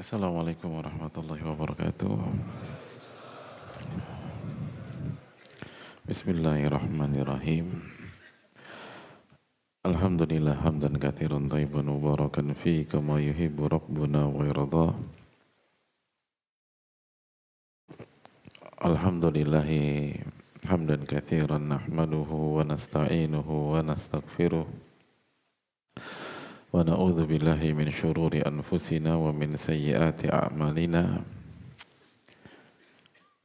Assalamualaikum warahmatullahi wabarakatuh. Bismillahirrahmanirrahim. Alhamdulillah hamdan katsiran thayyiban mubarakan fi kama yuhibbu rabbuna wa yarda. Alhamdulillah hamdan katsiran nahmaduhu wa nasta'inuhu wa nastaghfiruh. Wa na'udzu billahi min syururi anfusina wa min sayyiati a'malina.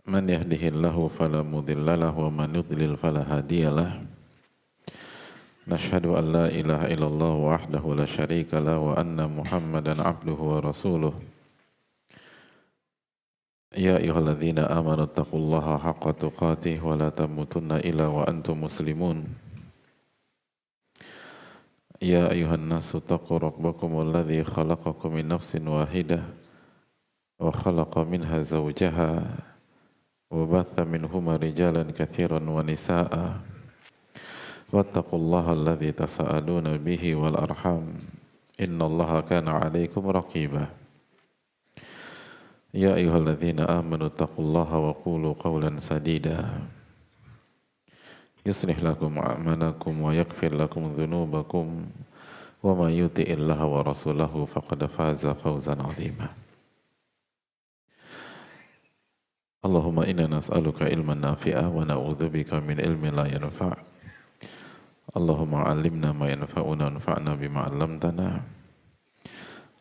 Man yahdihillahu fala mudilla lahu wa man yudlil fala hadiyalah. Nashhadu an la ilaha illallah wahdahu la syarika lah wa anna Muhammadan abduhu wa rasuluh. Ya ayyuhalladzina amanu taqullaha haqqa tuqatih wa la tamutunna illa wa antum muslimun. Ya ayyuhan nasu taqu rabbakum alladzi khalaqakum min nafsin wahidah wa khalaqa minha zawjaha wa batha minhuma rijalan katsiran wa nisaa'a wattaqullaha alladzi tasaaluna bihi wal arham innallaha kana 'alaikum raqiba. Ya ayyuhalladzina amanu taqullaha wa qulu qawlan sadida yuslih lakum a'malakum wa yaghfir lakum dhunubakum wa may yuti'illaha wa rasulahu faqad faza fawzan 'azima. Allahumma inna nas'aluka ilman nafi'a wa na'udzubika min ilmin la yanfa'. Allahumma 'allimna ma yanfa'una wanfa'na bima 'allamtana.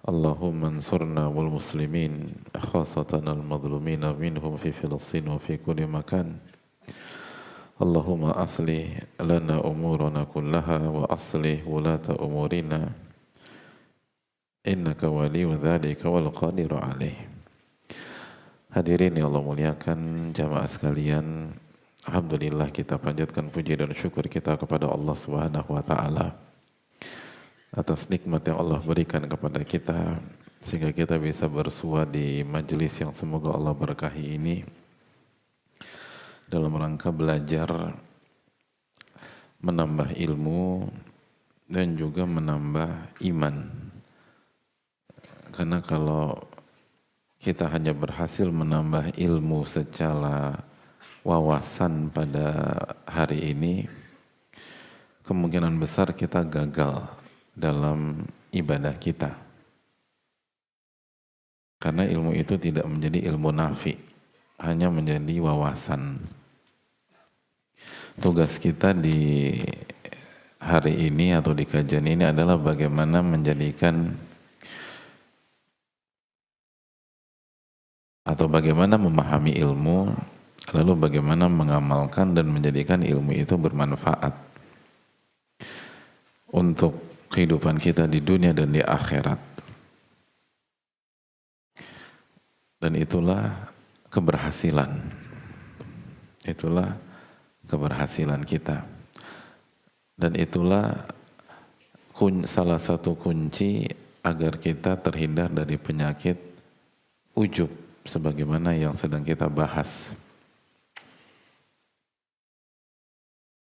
Allahumma ansurna wal muslimin khassatan al madhlumina minhum fi Filistin wa fi kulli makan. Allahumma aslih lana umurana kullaha wa aslih wulata umurina innaka waliyyu dzalika wal qadiru alaih. Hadirin yang Allah muliakan, jamaah sekalian, alhamdulillah kita panjatkan puji dan syukur kita kepada Allah Subhanahu wa taala atas nikmat yang Allah berikan kepada kita sehingga kita bisa bersua di majelis yang semoga Allah berkahi ini dalam rangka belajar, menambah ilmu dan juga menambah iman. Karena kalau kita hanya berhasil menambah ilmu secara wawasan pada hari ini, kemungkinan besar kita gagal dalam ibadah kita. Karena ilmu itu tidak menjadi ilmu nafi, hanya menjadi wawasan. Tugas kita di hari ini atau di kajian ini adalah bagaimana menjadikan atau bagaimana memahami ilmu, lalu bagaimana mengamalkan dan menjadikan ilmu itu bermanfaat untuk kehidupan kita di dunia dan di akhirat. Dan itulah keberhasilan. Itulah keberhasilan kita. Dan itulah salah satu kunci agar kita terhindar dari penyakit ujub sebagaimana yang sedang kita bahas.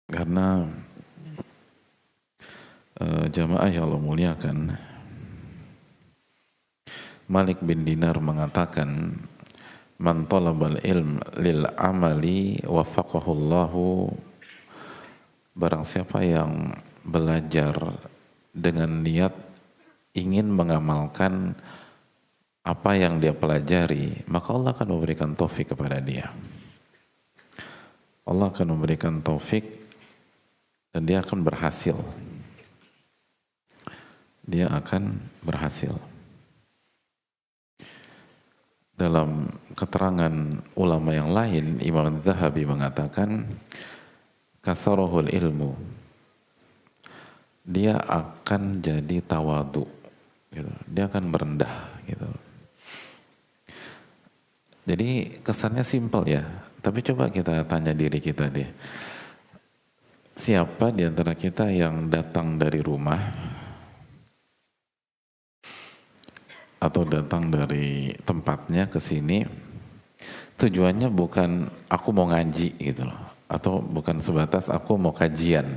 Karena jamaah yang Allah muliakan, Malik bin Dinar mengatakan, man talabal ilm lil amali waffaqahullahu, barang siapa yang belajar dengan niat ingin mengamalkan apa yang dia pelajari, maka Allah akan memberikan taufik kepada dia. Allah akan memberikan taufik dan dia akan berhasil. Dia akan berhasil. Dalam keterangan ulama yang lain, Imam Zahabi mengatakan, kasarahul ilmu, dia akan jadi tawadu, gitu. Dia akan merendah, gitu. Jadi kesannya simpel ya, tapi coba kita tanya diri kita deh, siapa di antara kita yang datang dari rumah atau datang dari tempatnya ke sini tujuannya bukan aku mau ngaji gitu loh, atau bukan sebatas aku mau kajian,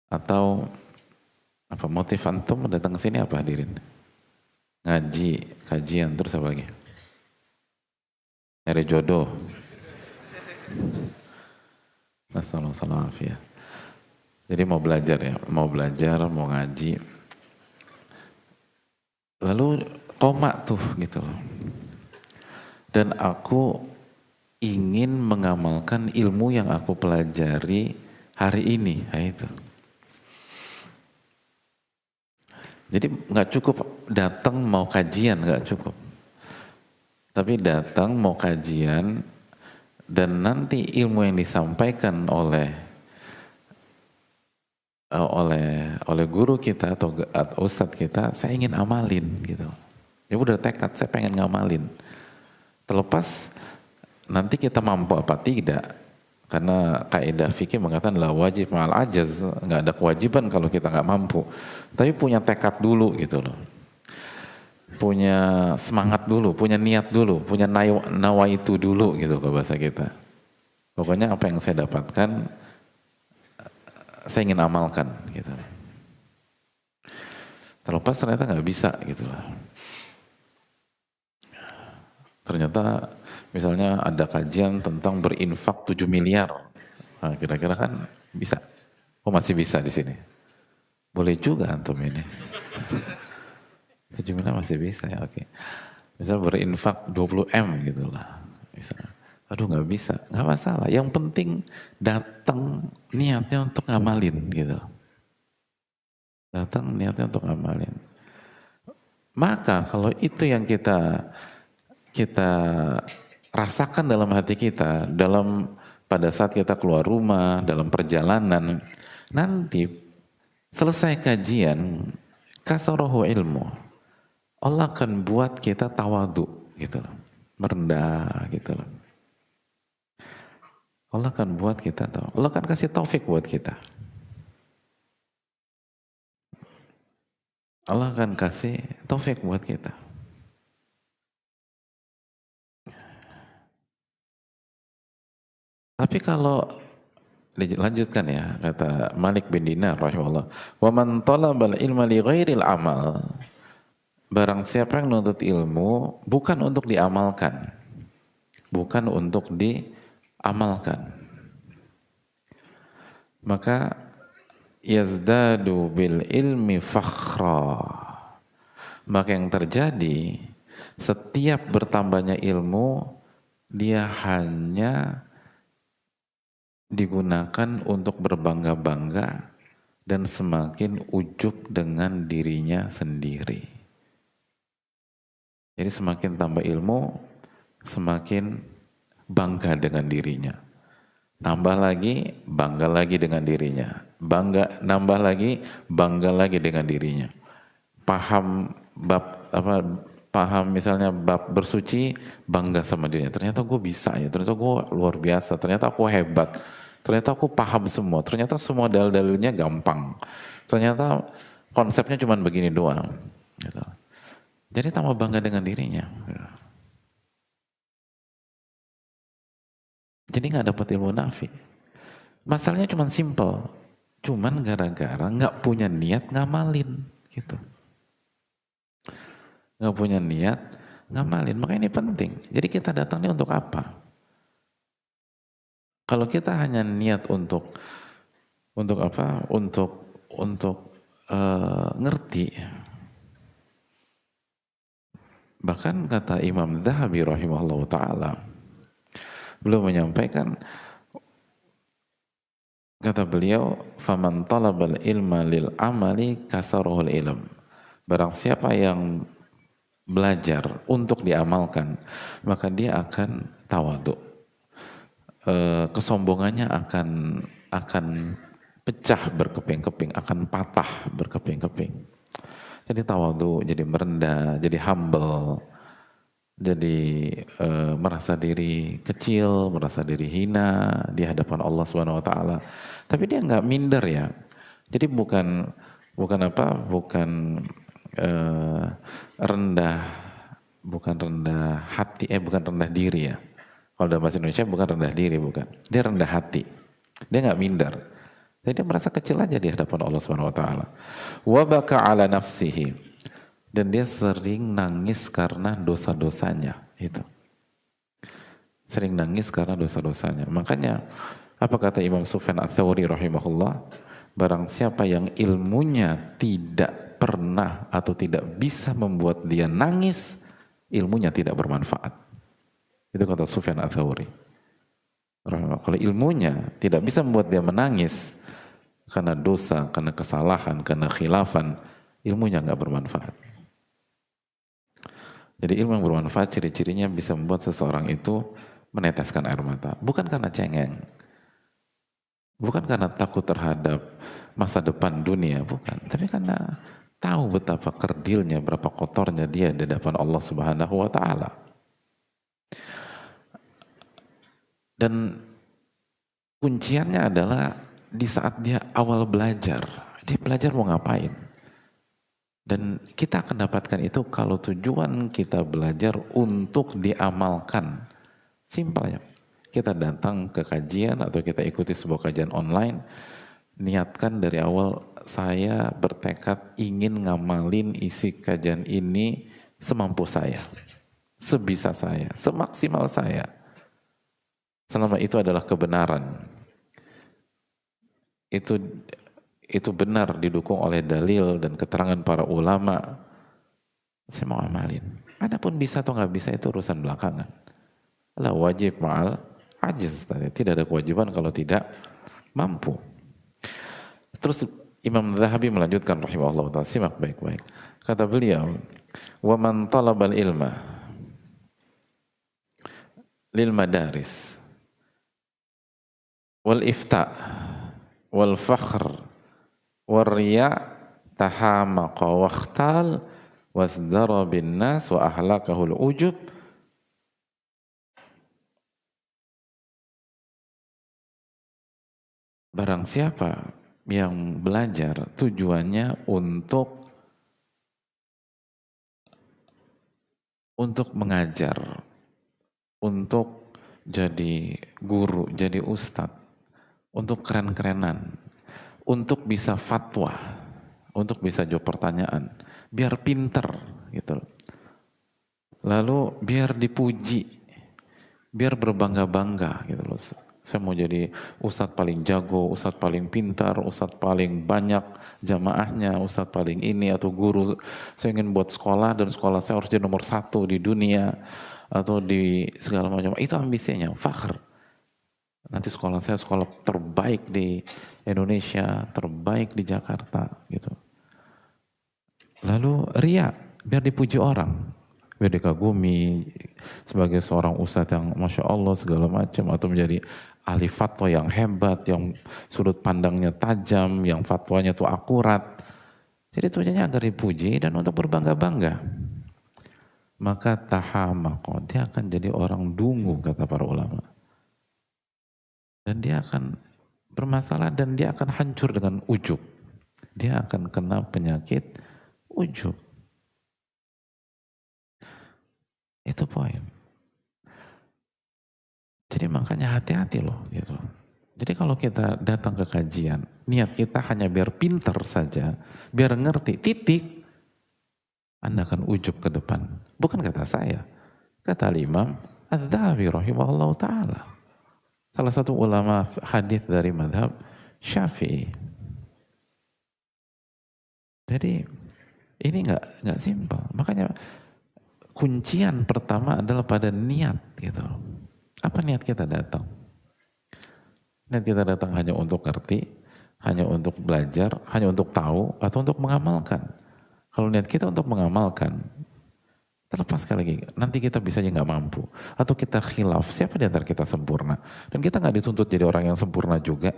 atau apa motif antum datang ke sini apa hadirin? ngaji, kajian, terus apa lagi? Nyari jodoh. Assalamualaikum. Jadi mau belajar ya, mau ngaji. Lalu koma tuh gitu loh. Dan aku ingin mengamalkan ilmu yang aku pelajari hari ini. Nah itu. Jadi nggak cukup datang mau kajian, nggak cukup. Tapi datang mau kajian dan nanti ilmu yang disampaikan oleh guru kita atau ustadz kita, saya ingin amalin gitu. Ya udah tekad, saya pengen ngamalin. Terlepas nanti kita mampu apa tidak, karena kaidah fikih mengatakan la wajib ma'al ajaz, nggak ada kewajiban kalau kita nggak mampu. Tapi punya tekad dulu gitu loh, punya semangat dulu, punya niat dulu, punya nawaitu dulu gitu kalau bahasa kita. Pokoknya apa yang saya dapatkan, saya ingin amalkan gitu. Terlepas ternyata nggak bisa gitu loh. Ternyata misalnya ada kajian tentang berinfak 7 miliar. Nah, kira-kira kan bisa. Oh masih bisa di sini. Boleh juga antum ini. 7 miliar masih bisa ya, oke. Misal berinfak 20 M gitu lah. Misalnya. Aduh nggak bisa, nggak masalah. Yang penting datang niatnya untuk ngamalin gitu. Datang niatnya untuk ngamalin. Maka kalau itu yang kita rasakan dalam hati kita, pada saat kita keluar rumah, dalam perjalanan, nanti selesai kajian, kasarahu ilmu, Allah akan buat kita tawadu gitu loh, merendah gitu loh. Allah akan buat kita tahu, Allah akan kasih taufik buat kita. Allah akan kasih taufik buat kita. Tapi kalau dilanjutkan ya, kata Malik bin Dinar rahimahullah, wa man talabal ilma li ghairil amal, barang siapa yang menuntut ilmu bukan untuk diamalkan, bukan untuk diamalkan, maka yazdadu bil ilmi fakhra, maka yang terjadi setiap bertambahnya ilmu dia hanya digunakan untuk berbangga-bangga dan semakin ujub dengan dirinya sendiri. Jadi semakin tambah ilmu, semakin bangga dengan dirinya. Nambah lagi, bangga lagi dengan dirinya. Nambah lagi, bangga lagi dengan dirinya. Paham misalnya bab bersuci, bangga sama dirinya. Ternyata gue bisa ya, ternyata gue luar biasa, ternyata aku hebat. Ternyata aku paham semua, ternyata semua dalil-dalilnya gampang. Ternyata konsepnya cuma begini doang. Gitu. Jadi tambah bangga dengan dirinya. Jadi nggak dapat ilmu nafi. Masalahnya cuma simple, cuman gara-gara nggak punya niat ngamalin, gitu. Nggak punya niat ngamalin, makanya ini penting. Jadi kita datangnya untuk apa? Kalau kita hanya niat untuk apa? Untuk ngerti. Bahkan kata Imam Dzahabi rahimahullah ta'ala, beliau menyampaikan, kata beliau, faman talabal ilma lil amali kasaruhul ilm. Barang siapa yang belajar untuk diamalkan, maka dia akan tawadhu. Kesombongannya akan pecah berkeping-keping, akan patah berkeping-keping. Jadi tawadhu, jadi merendah, jadi humble, jadi merasa diri kecil, merasa diri hina di hadapan Allah Subhanahu Wa Taala. Tapi dia nggak minder ya. Jadi bukan rendah, bukan rendah hati, bukan rendah diri ya. Kalau dalam bahasa Indonesia bukan rendah diri, bukan. Dia rendah hati. Dia nggak minder. Jadi dia merasa kecil aja di hadapan Allah Subhanahu Wa Taala. Wa baka ala nafsihi. dan dia sering nangis karena dosa-dosanya itu. Sering nangis karena dosa-dosanya. Makanya apa kata Imam Sufyan Ats-Tsauri rahimahullah, barang siapa yang ilmunya tidak pernah atau tidak bisa membuat dia nangis, ilmunya tidak bermanfaat. Itu kata Sufyan Ats-Tsauri. Kalau ilmunya tidak bisa membuat dia menangis karena dosa, karena kesalahan, karena khilafan, ilmunya nggak bermanfaat. Jadi ilmu yang bermanfaat ciri-cirinya bisa membuat seseorang itu meneteskan air mata. Bukan karena cengeng, bukan karena takut terhadap masa depan dunia, bukan. Tapi karena tahu betapa kerdilnya, berapa kotornya dia di hadapan Allah Subhanahu wa Ta'ala. Dan kunciannya adalah di saat dia awal belajar. Dia belajar mau ngapain? Dan kita akan dapatkan itu kalau tujuan kita belajar untuk diamalkan. Simpelnya, kita datang ke kajian atau kita ikuti sebuah kajian online, niatkan dari awal saya bertekad ingin ngamalin isi kajian ini semampu saya, sebisa saya, semaksimal saya. Selama itu adalah kebenaran. Itu benar didukung oleh dalil dan keterangan para ulama, saya mau amalin. Adapun bisa atau nggak bisa itu urusan belakangan. La wajib ma'al ajiz, tidak ada kewajiban kalau tidak mampu. Terus Imam Zahabi melanjutkan rahimahullah ta'ala, simak baik-baik. Kata beliau, wa man talabal ilma lil madaris wal ifta wal fakhr warriya tahamaqa waqtal wasdara bin nas wa ahlakahul ujub. Barang siapa yang belajar tujuannya untuk mengajar, untuk jadi guru, jadi ustadz, untuk keren-kerenan, untuk bisa fatwa, untuk bisa jawab pertanyaan, biar pinter gitu. Lalu biar dipuji, biar berbangga-bangga gitu loh. Saya mau jadi ustadz paling jago, ustadz paling pintar, ustadz paling banyak jamaahnya, ustadz paling ini atau guru. Saya ingin buat sekolah dan sekolah saya harus jadi nomor 1 di dunia atau di segala macam. Itu ambisinya, fakhr. Nanti sekolah saya sekolah terbaik di Indonesia, terbaik di Jakarta gitu. Lalu ria, biar dipuji orang, biar dikagumi sebagai seorang ustadz yang Masya Allah segala macam, atau menjadi ahli fatwa yang hebat, yang sudut pandangnya tajam, yang fatwanya tuh akurat. Jadi tujuannya agar dipuji dan untuk berbangga-bangga. Maka tahamako, dia akan jadi orang dungu kata para ulama. Dan dia akan bermasalah dan dia akan hancur dengan ujub. Dia akan kena penyakit ujub. Itu poin. Jadi makanya hati-hati loh gitu. Jadi kalau kita datang ke kajian, niat kita hanya biar pinter saja, biar ngerti, titik, Anda akan ujub ke depan. Bukan kata saya, kata Imam Adz-Dzahabi rahimahullah ta'ala. Salah satu ulama hadis dari mazhab Syafi'i. Jadi ini nggak simpel. Makanya kuncian pertama adalah pada niat gitu. Apa niat kita datang? Niat kita datang hanya untuk ngerti, hanya untuk belajar, hanya untuk tahu, atau untuk mengamalkan. Kalau niat kita untuk mengamalkan, terlepas sekali lagi, nanti kita bisa aja nggak mampu. Atau kita khilaf, siapa di antara kita sempurna? Dan kita nggak dituntut jadi orang yang sempurna juga.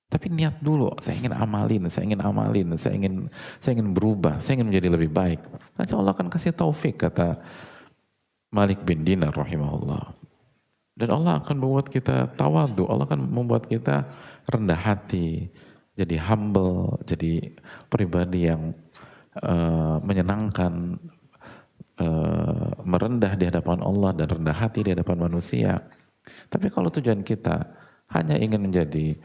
Tapi niat dulu, saya ingin amalin, saya ingin berubah, saya ingin menjadi lebih baik. Nanti Allah akan kasih taufik, kata Malik bin Dinar rahimahullah. Dan Allah akan membuat kita tawadu, Allah akan membuat kita rendah hati, jadi humble, jadi pribadi yang menyenangkan, merendah di hadapan Allah dan rendah hati di hadapan manusia. Tapi kalau tujuan kita hanya ingin menjadi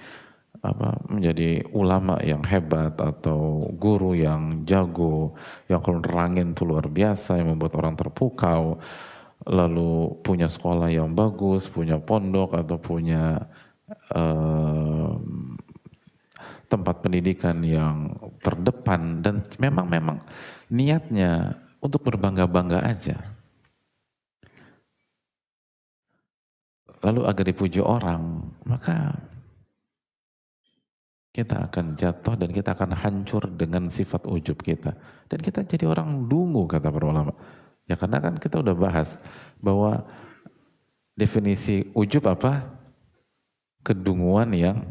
menjadi ulama yang hebat atau guru yang jago, yang kalau nerangin tuh luar biasa, yang membuat orang terpukau, lalu punya sekolah yang bagus, punya pondok atau punya eh, tempat pendidikan yang terdepan dan memang niatnya untuk berbangga-bangga aja. Lalu agar dipuji orang, maka kita akan jatuh dan kita akan hancur dengan sifat ujub kita. Dan kita jadi orang dungu kata para ulama. Ya karena kan kita udah bahas bahwa definisi ujub apa? Kedunguan yang,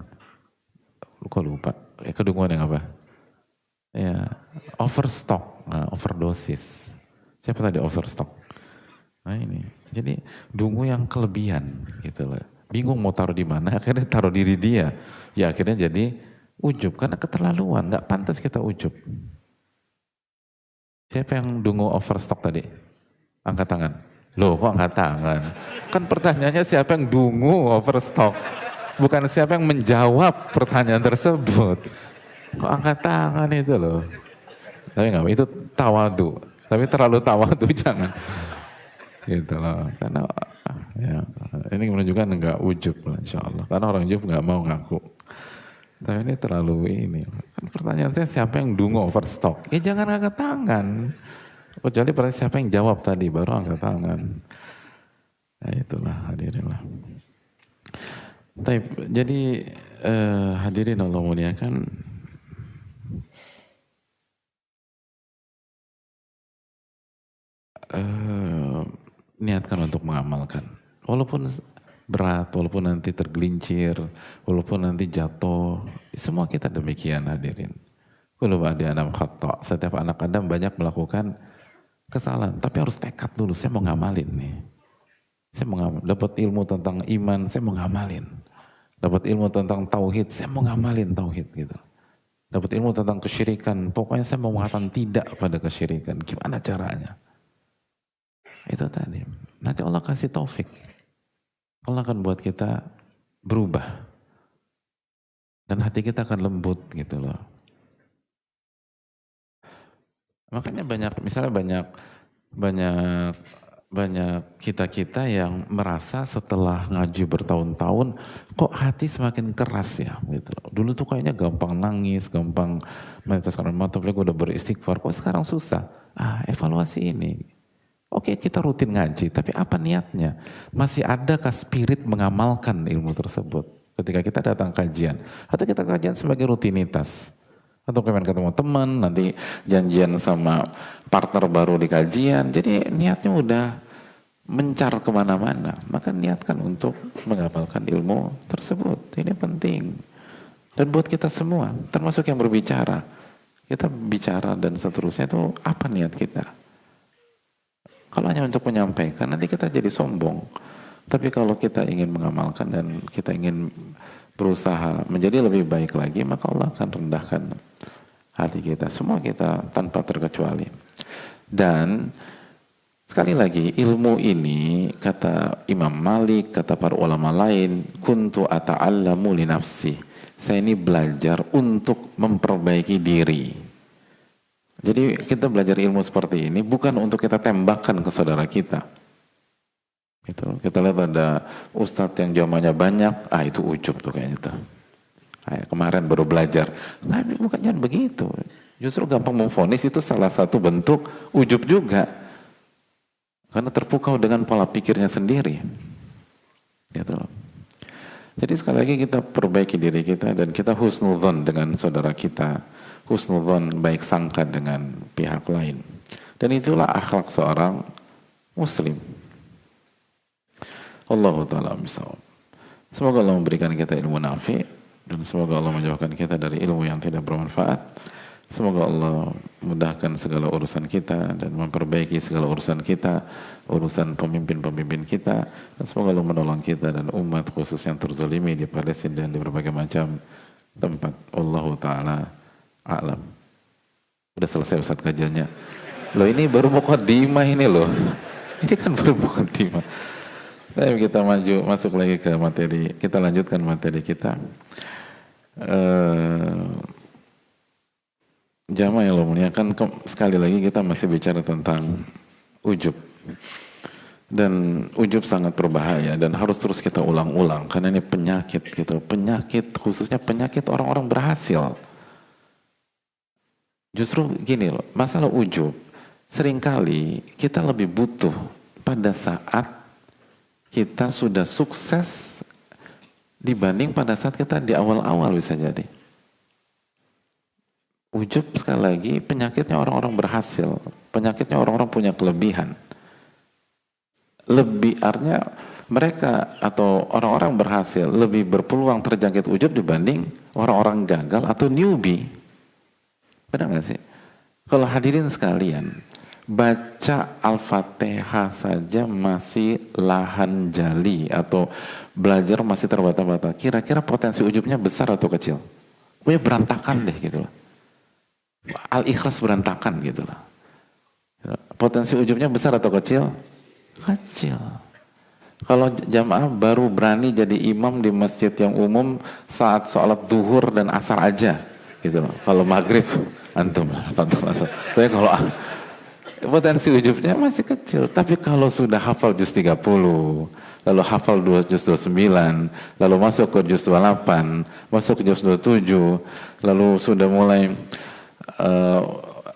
kok lupa? Kedunguan yang apa? Ya, overstock, overdosis. Siapa tadi overstock? Nah ini, jadi dungu yang kelebihan gitu loh. Bingung mau taruh di mana, akhirnya taruh diri dia. Ya akhirnya jadi ujub karena keterlaluan, nggak pantas kita ujub. Siapa yang dungu overstock tadi? Angkat tangan. Loh kok angkat tangan? Kan pertanyaannya siapa yang dungu overstock? Bukan siapa yang menjawab pertanyaan tersebut. Kok angkat tangan itu loh? Tapi nggak, itu tawadu. Tapi terlalu tawadu jangan. Gitu loh. Karena ya, ini menunjukkan enggak ujub lah insya Allah. Karena orang ujub nggak mau ngaku. Tapi ini terlalu ini. Kan pertanyaan saya siapa yang dungu overstock? Ya jangan angkat tangan. Kecuali pertanyaan siapa yang jawab tadi baru angkat tangan. Nah itulah hadirin lah. Jadi hadirin Allah muliakan. Niatkan untuk mengamalkan. Walaupun berat, walaupun nanti tergelincir, walaupun nanti jatuh, semua kita demikian hadirin. Kullu ba'di Adam khata'. Setiap anak Adam banyak melakukan kesalahan, tapi harus tekad dulu. Saya mau ngamalin nih. Saya mau ngamalin. Dapat ilmu tentang iman, saya mau ngamalin. Dapat ilmu tentang tauhid, saya mau ngamalin tauhid gitu. Dapat ilmu tentang kesyirikan, pokoknya saya mau mengatakan tidak pada kesyirikan. Gimana caranya? Itu tadi. Nanti Allah kasih taufik. Allah akan buat kita berubah. Dan hati kita akan lembut gitu loh. Makanya misalnya banyak kita-kita yang merasa setelah ngaji bertahun-tahun kok hati semakin keras ya gitu. Dulu tuh kayaknya gampang nangis, gampang meneteskan mata, gue udah beristighfar, kok sekarang susah? Evaluasi ini. Oke, kita rutin ngaji, tapi apa niatnya? Masih adakah spirit mengamalkan ilmu tersebut ketika kita datang kajian? Atau kita kajian sebagai rutinitas? Atau kemudian ketemu teman, nanti janjian sama partner baru di kajian. Jadi niatnya udah mencar kemana-mana. Maka niatkan untuk mengamalkan ilmu tersebut. Ini penting. Dan buat kita semua, termasuk yang berbicara. Kita bicara dan seterusnya itu apa niat kita? Kalau hanya untuk menyampaikan, nanti kita jadi sombong. Tapi kalau kita ingin mengamalkan dan kita ingin berusaha menjadi lebih baik lagi, maka Allah akan rendahkan hati kita. Semua kita tanpa terkecuali. Dan sekali lagi, ilmu ini, kata Imam Malik, kata para ulama lain, kuntu ata'allamu li nafsi. Saya ini belajar untuk memperbaiki diri. Jadi kita belajar ilmu seperti ini bukan untuk kita tembakkan ke saudara kita. Gitu. Kita lihat ada ustadz yang jamannya banyak, itu ujub tuh kayaknya tuh. Kemarin baru belajar. Tapi bukan jangan begitu. Justru gampang memvonis itu salah satu bentuk ujub juga. Karena terpukau dengan pola pikirnya sendiri. Gitu. Jadi sekali lagi kita perbaiki diri kita dan kita husnudzon dengan saudara kita. Husnudzon baik sangka dengan pihak lain. Dan itulah akhlak seorang muslim. Allahu ta'ala misal. Semoga Allah memberikan kita ilmu nafi dan semoga Allah menjauhkan kita dari ilmu yang tidak bermanfaat. Semoga Allah mudahkan segala urusan kita dan memperbaiki segala urusan kita, urusan pemimpin-pemimpin kita, dan semoga Allah menolong kita dan umat khusus yang terzalimi di Palestina dan di berbagai macam tempat. Allahu ta'ala a'lam. Udah selesai Ustaz kajiannya. Loh ini baru muqaddimah ini loh. Ini kan baru muqaddimah. Ayo kita masuk lagi ke materi. Kita lanjutkan materi kita. Eh, Jamaah yang Allah muliakan, sekali lagi kita masih bicara tentang ujub. Dan ujub sangat berbahaya dan harus terus kita ulang-ulang karena ini penyakit gitu. Penyakit, khususnya penyakit orang-orang berhasil. Justru gini loh, masalah ujub seringkali kita lebih butuh pada saat kita sudah sukses dibanding pada saat kita di awal-awal bisa jadi. Ujub sekali lagi penyakitnya orang-orang berhasil, penyakitnya orang-orang punya kelebihan. Lebih artinya mereka atau orang-orang berhasil lebih berpeluang terjangkit ujub dibanding orang-orang gagal atau newbie. Benar nggak sih? Kalau hadirin sekalian, baca Al-Fatihah saja masih lahan jali atau belajar masih terbata-bata. Kira-kira potensi ujubnya besar atau kecil? Pokoknya berantakan deh gitu loh. Al-Ikhlas berantakan gitu loh. Potensi ujubnya besar atau kecil? Kecil. Kalau jamaah baru berani jadi imam di masjid yang umum saat sholat zuhur dan asar aja gitu loh. Kalau maghrib antum. Tapi kalau potensi ujubnya masih kecil. Tapi kalau sudah hafal juz 30, lalu hafal 2 juz 29, lalu masuk ke juz 28, masuk ke juz 27, lalu sudah mulai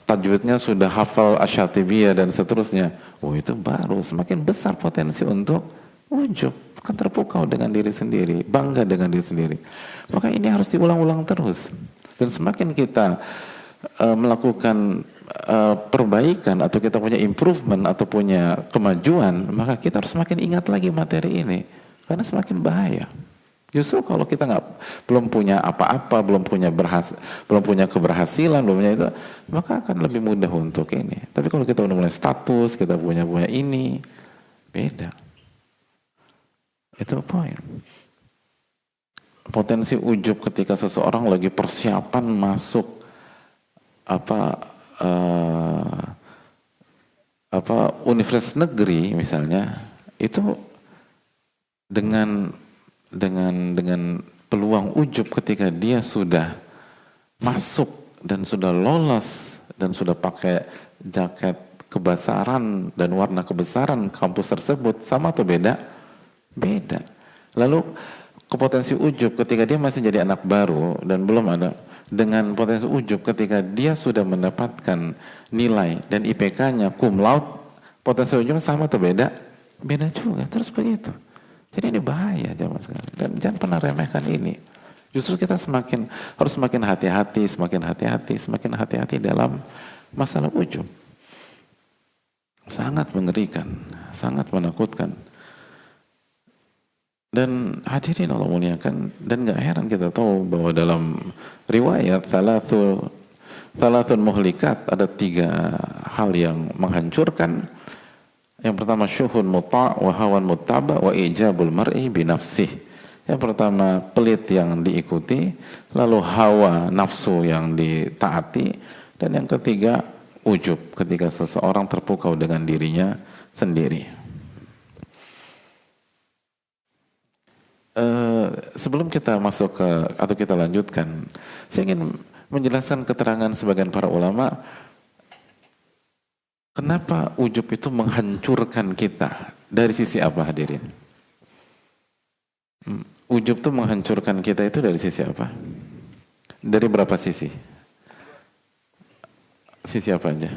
tajwidnya sudah hafal asyatibiyah dan seterusnya. Oh itu baru semakin besar potensi untuk ujub. Kan terpukau dengan diri sendiri, bangga dengan diri sendiri. Maka ini harus diulang-ulang terus. Dan semakin kita melakukan perbaikan atau kita punya improvement atau punya kemajuan, maka kita harus semakin ingat lagi materi ini. Karena semakin bahaya. Justru kalau kita belum punya apa-apa, belum punya keberhasilan, belum punya itu, maka akan lebih mudah untuk ini. Tapi kalau kita udah mulai status, kita punya ini, beda. Itu poin. Potensi ujub ketika seseorang lagi persiapan masuk universitas negeri misalnya, itu dengan peluang ujub ketika dia sudah masuk dan sudah lolos dan sudah pakai jaket kebesaran dan warna kebesaran kampus tersebut, sama atau beda? Beda. Lalu kepotensi ujub ketika dia masih jadi anak baru dan belum ada, dengan potensi ujub ketika dia sudah mendapatkan nilai dan IPK-nya cum laude, potensi ujub sama atau beda? Beda juga, terus begitu. Jadi ini bahaya jamaah sekalian. Dan jangan pernah remehkan ini. Justru kita harus semakin hati-hati dalam masalah ujub. Sangat mengerikan, sangat menakutkan. Dan hadirin Allah muliakan, dan gak heran kita tahu bahwa dalam riwayat thalathun muhlikat, ada 3 hal yang menghancurkan. Yang pertama syuhun muta' wa hawan muttaba' wa ijabul mar'i binafsih. Yang pertama pelit yang diikuti, lalu hawa nafsu yang ditaati, dan yang ketiga ujub ketika seseorang terpukau dengan dirinya sendiri. Sebelum kita masuk atau kita lanjutkan, saya ingin menjelaskan keterangan sebagian para ulama. Kenapa ujub itu menghancurkan kita? Dari sisi apa hadirin? Ujub itu menghancurkan kita itu dari sisi apa? Dari berapa sisi? Sisi apa aja?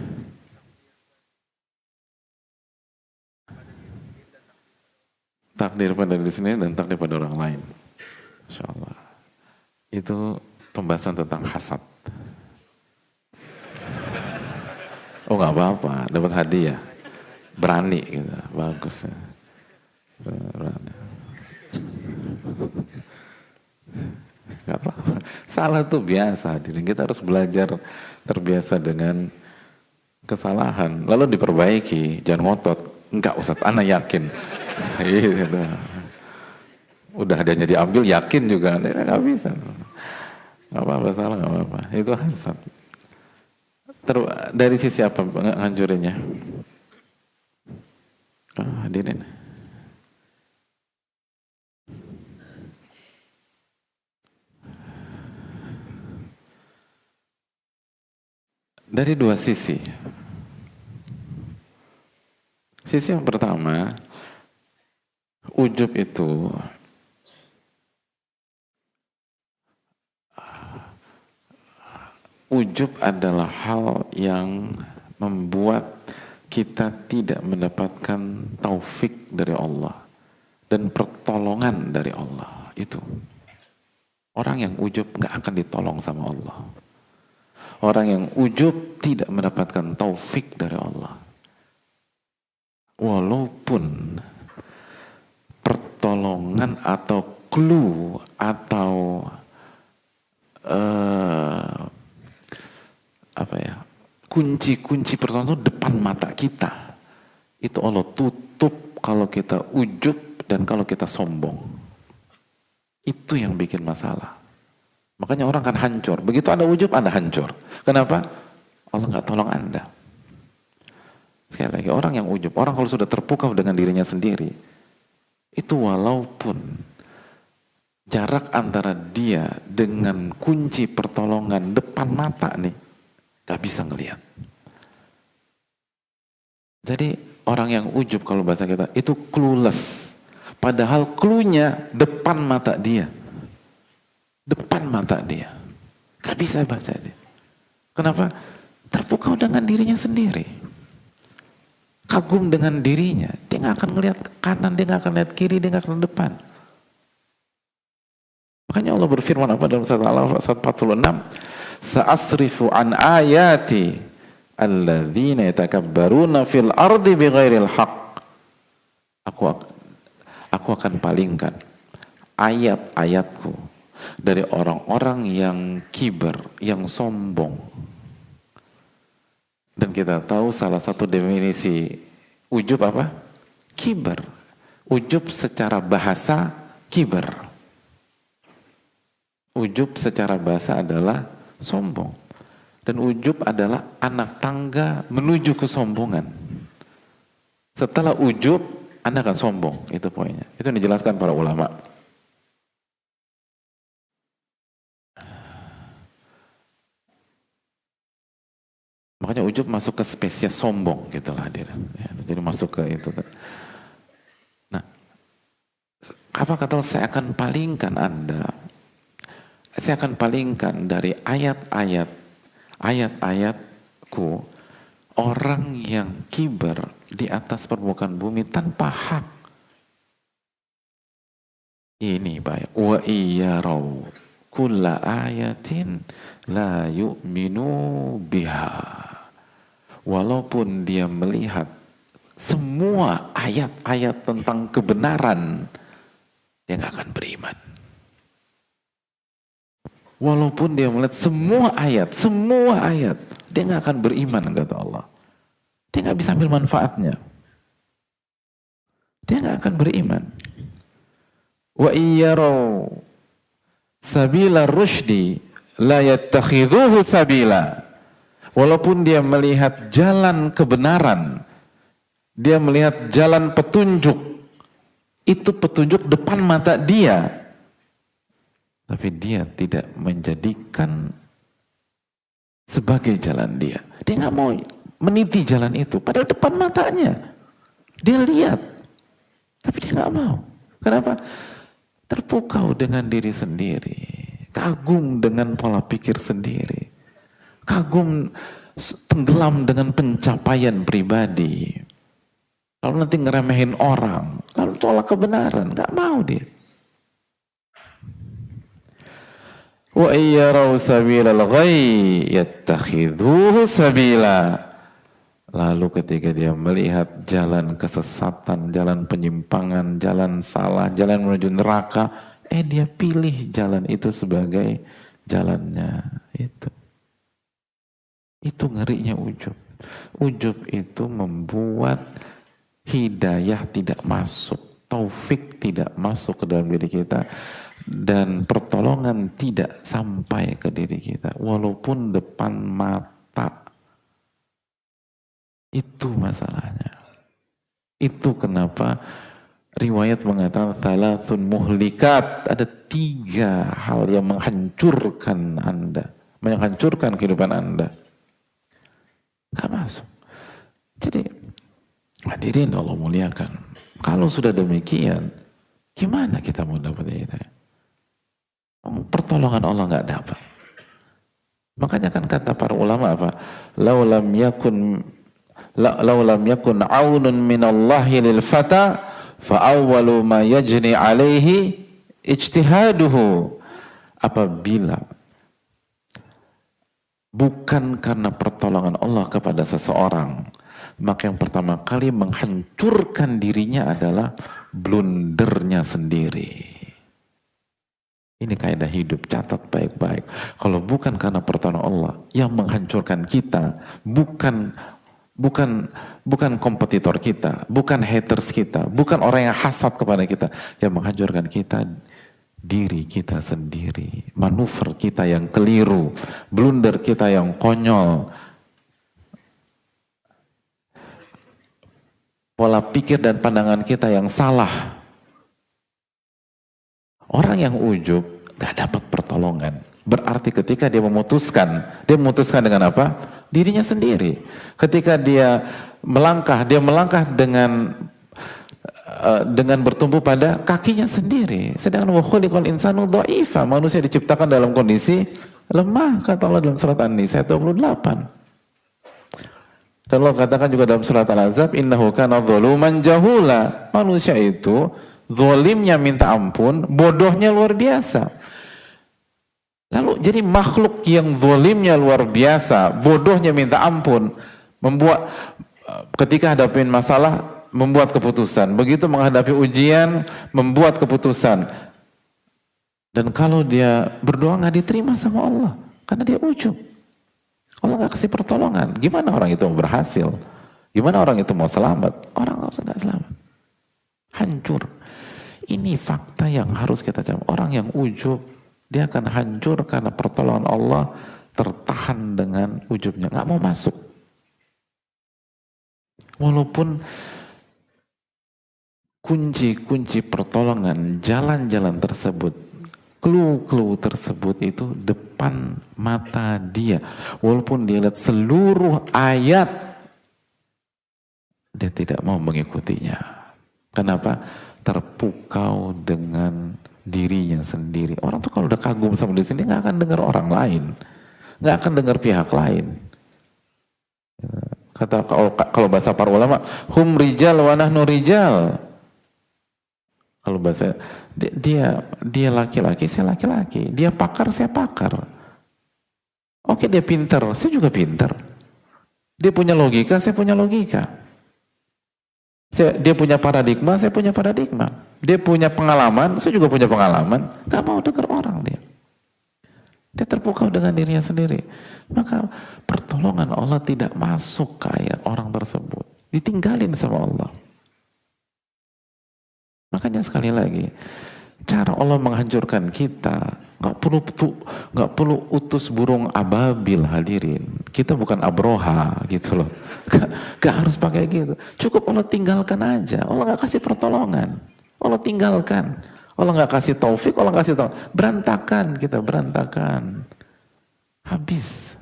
Takdir pada diri sendiri dan takdir pada orang lain. Insya Allah. Itu pembahasan tentang hasad. Oh nggak apa-apa, dapat hadiah, berani gitu, bagus. Berani. Gak apa-apa. Salah tuh biasa, hadirin. Kita harus belajar terbiasa dengan kesalahan, lalu diperbaiki, jangan ngotot. Enggak Ustadz, ana yakin. Gitu. Udah hadiahnya diambil, yakin juga, nggak bisa. Nggak apa-apa, salah nggak apa-apa. Itu hasad. Dari sisi apa ngancurinnya? Hadirin. dari dua sisi. Sisi yang pertama, ujub itu adalah hal yang membuat kita tidak mendapatkan taufik dari Allah dan pertolongan dari Allah. Itu orang yang ujub gak akan ditolong sama Allah. Orang yang ujub tidak mendapatkan taufik dari Allah, walaupun pertolongan atau clue atau kunci-kunci pertolongan itu depan mata kita. Itu Allah tutup kalau kita ujub dan kalau kita sombong. Itu yang bikin masalah. Makanya orang kan hancur. Begitu Anda ujub, Anda hancur. Kenapa? Allah nggak tolong Anda. Sekali lagi, orang yang ujub, orang kalau sudah terpukau dengan dirinya sendiri, itu walaupun jarak antara dia dengan kunci pertolongan depan mata nih, gak bisa ngelihat. Jadi orang yang ujub kalau bahasa kita itu clueless. Padahal cluenya depan mata dia. Depan mata dia. Gak bisa baca dia. Kenapa? Terpukau dengan dirinya sendiri. Kagum dengan dirinya. Dia gak akan ngelihat ke kanan, dia gak akan lihat kiri, dia gak akan depan. Makanya Allah berfirman apa dalam surat Al-Asr 46? Sa'asrifu an ayati alladzina yatakabbaruna fil ardi bighairil haqq. Aku akan palingkan ayat-ayatku dari orang-orang yang kiber, yang sombong. Dan kita tahu salah satu definisi ujub apa? Kiber. Ujub secara bahasa kiber. Ujub secara bahasa adalah sombong. Dan ujub adalah anak tangga menuju kesombongan. Setelah ujub, Anda akan sombong. Itu poinnya. Itu yang dijelaskan para ulama. Makanya ujub masuk ke spesies sombong gitulah dia. Ya, jadi masuk ke itu. Nah, apa kata saya akan palingkan Anda? Saya akan palingkan dari ayat-ayatku orang yang kiber di atas permukaan bumi tanpa hak. Ini baik. Wa iyarau kulla ayatin la yu'minu biha. Walaupun dia melihat semua ayat-ayat tentang kebenaran, dia nggak akan beriman. Walaupun dia melihat semua ayat, dia nggak akan beriman, kata Allah. Dia nggak bisa ambil manfaatnya. Dia nggak akan beriman. Wa iyyarau sabila rusydi la yattakhidhuhu sabila. Walaupun dia melihat jalan kebenaran, dia melihat jalan petunjuk, itu petunjuk depan mata dia, tapi dia tidak menjadikan sebagai jalan dia. Dia nggak mau meniti jalan itu, padahal depan matanya dia lihat, tapi dia nggak mau. Kenapa? Terpukau dengan diri sendiri, kagum dengan pola pikir sendiri, kagum, tenggelam dengan pencapaian pribadi, lalu nanti ngeremehin orang, lalu tolak kebenaran, nggak mau dia. Wa iyyarau sabilal ghayy yattakhidhuhu sabila. Lalu ketika dia melihat jalan kesesatan, jalan penyimpangan, jalan salah, jalan menuju neraka, dia pilih jalan itu sebagai jalannya. Itu ngerinya ujub. Ujub itu membuat hidayah tidak masuk, taufik tidak masuk ke dalam diri kita, dan pertolongan tidak sampai ke diri kita, walaupun depan mata. Itu masalahnya. Itu kenapa riwayat mengatakan thalathun muhlikat, ada 3 hal yang menghancurkan Anda, menghancurkan kehidupan Anda. Nggak masuk. Jadi hadirin Allah muliakan. Kalau sudah demikian, gimana kita mau dapat hidayah? Pertolongan Allah nggak dapat. Makanya kan kata para ulama apa? Laulam yakun aunun minallahi lil fata fa awwalu ma yajni alaihi ijtihaduhu. Apabila bukan karena pertolongan Allah kepada seseorang, maka yang pertama kali menghancurkan dirinya adalah blundernya sendiri. Ini kaidah hidup, catat baik-baik. Kalau bukan karena pertolongan Allah, yang menghancurkan kita bukan kompetitor kita, bukan haters kita, bukan orang yang hasad kepada kita. Yang menghancurkan kita diri kita sendiri, manuver kita yang keliru, blunder kita yang konyol, pola pikir dan pandangan kita yang salah. Orang yang ujub gak dapat pertolongan. Berarti ketika dia memutuskan dengan apa? Dirinya sendiri. Ketika dia melangkah dengan bertumbuh pada kakinya sendiri. Sedangkan wa khuliqal insanu dha'ifa, manusia diciptakan dalam kondisi lemah, kata Allah dalam surat An-Nisa 28. Dan Allah katakan juga dalam surat Al-Ahzab, innahu kana zaluman jahula. Manusia itu zalimnya minta ampun, bodohnya luar biasa. Lalu jadi makhluk yang zalimnya luar biasa, bodohnya minta ampun, membuat ketika hadapin masalah membuat keputusan, begitu menghadapi ujian membuat keputusan. Dan kalau dia berdoa nggak diterima sama Allah karena dia ujub. Allah nggak kasih pertolongan. Gimana orang itu mau berhasil? Gimana orang itu mau selamat? Orang nggak selamat, hancur. Ini fakta yang harus kita camkan. Orang yang ujub, dia akan hancur karena pertolongan Allah tertahan dengan ujubnya, nggak mau masuk. Walaupun kunci-kunci pertolongan, jalan-jalan tersebut, clue-clue tersebut itu depan mata dia. Walaupun dia lihat seluruh ayat, dia tidak mau mengikutinya. Kenapa? Terpukau dengan dirinya sendiri. Orang tuh kalau udah kagum sama diri sendiri nggak akan dengar orang lain, nggak akan dengar pihak lain. Kata kalau bahasa para ulama, hum rijal wa nahnu rijal. Kalau bahasa dia laki-laki, saya laki-laki. Dia pakar, saya pakar. Oke, dia pintar, saya juga pintar. Dia punya logika, saya punya logika. Dia punya paradigma, saya punya paradigma. Dia punya pengalaman, saya juga punya pengalaman. Gak mau dengar orang dia. Dia terpukau dengan dirinya sendiri. Maka pertolongan Allah tidak masuk ke ayat orang tersebut. Ditinggalin sama Allah. Makanya sekali lagi, cara Allah menghancurkan kita, nggak perlu utus burung ababil, hadirin. Kita bukan Abroha gitu loh. Gak harus pakai gitu. Cukup Allah tinggalkan aja. Allah nggak kasih pertolongan. Allah tinggalkan. Allah nggak kasih taufik. Allah kasih taufik. Berantakan kita, berantakan. Habis.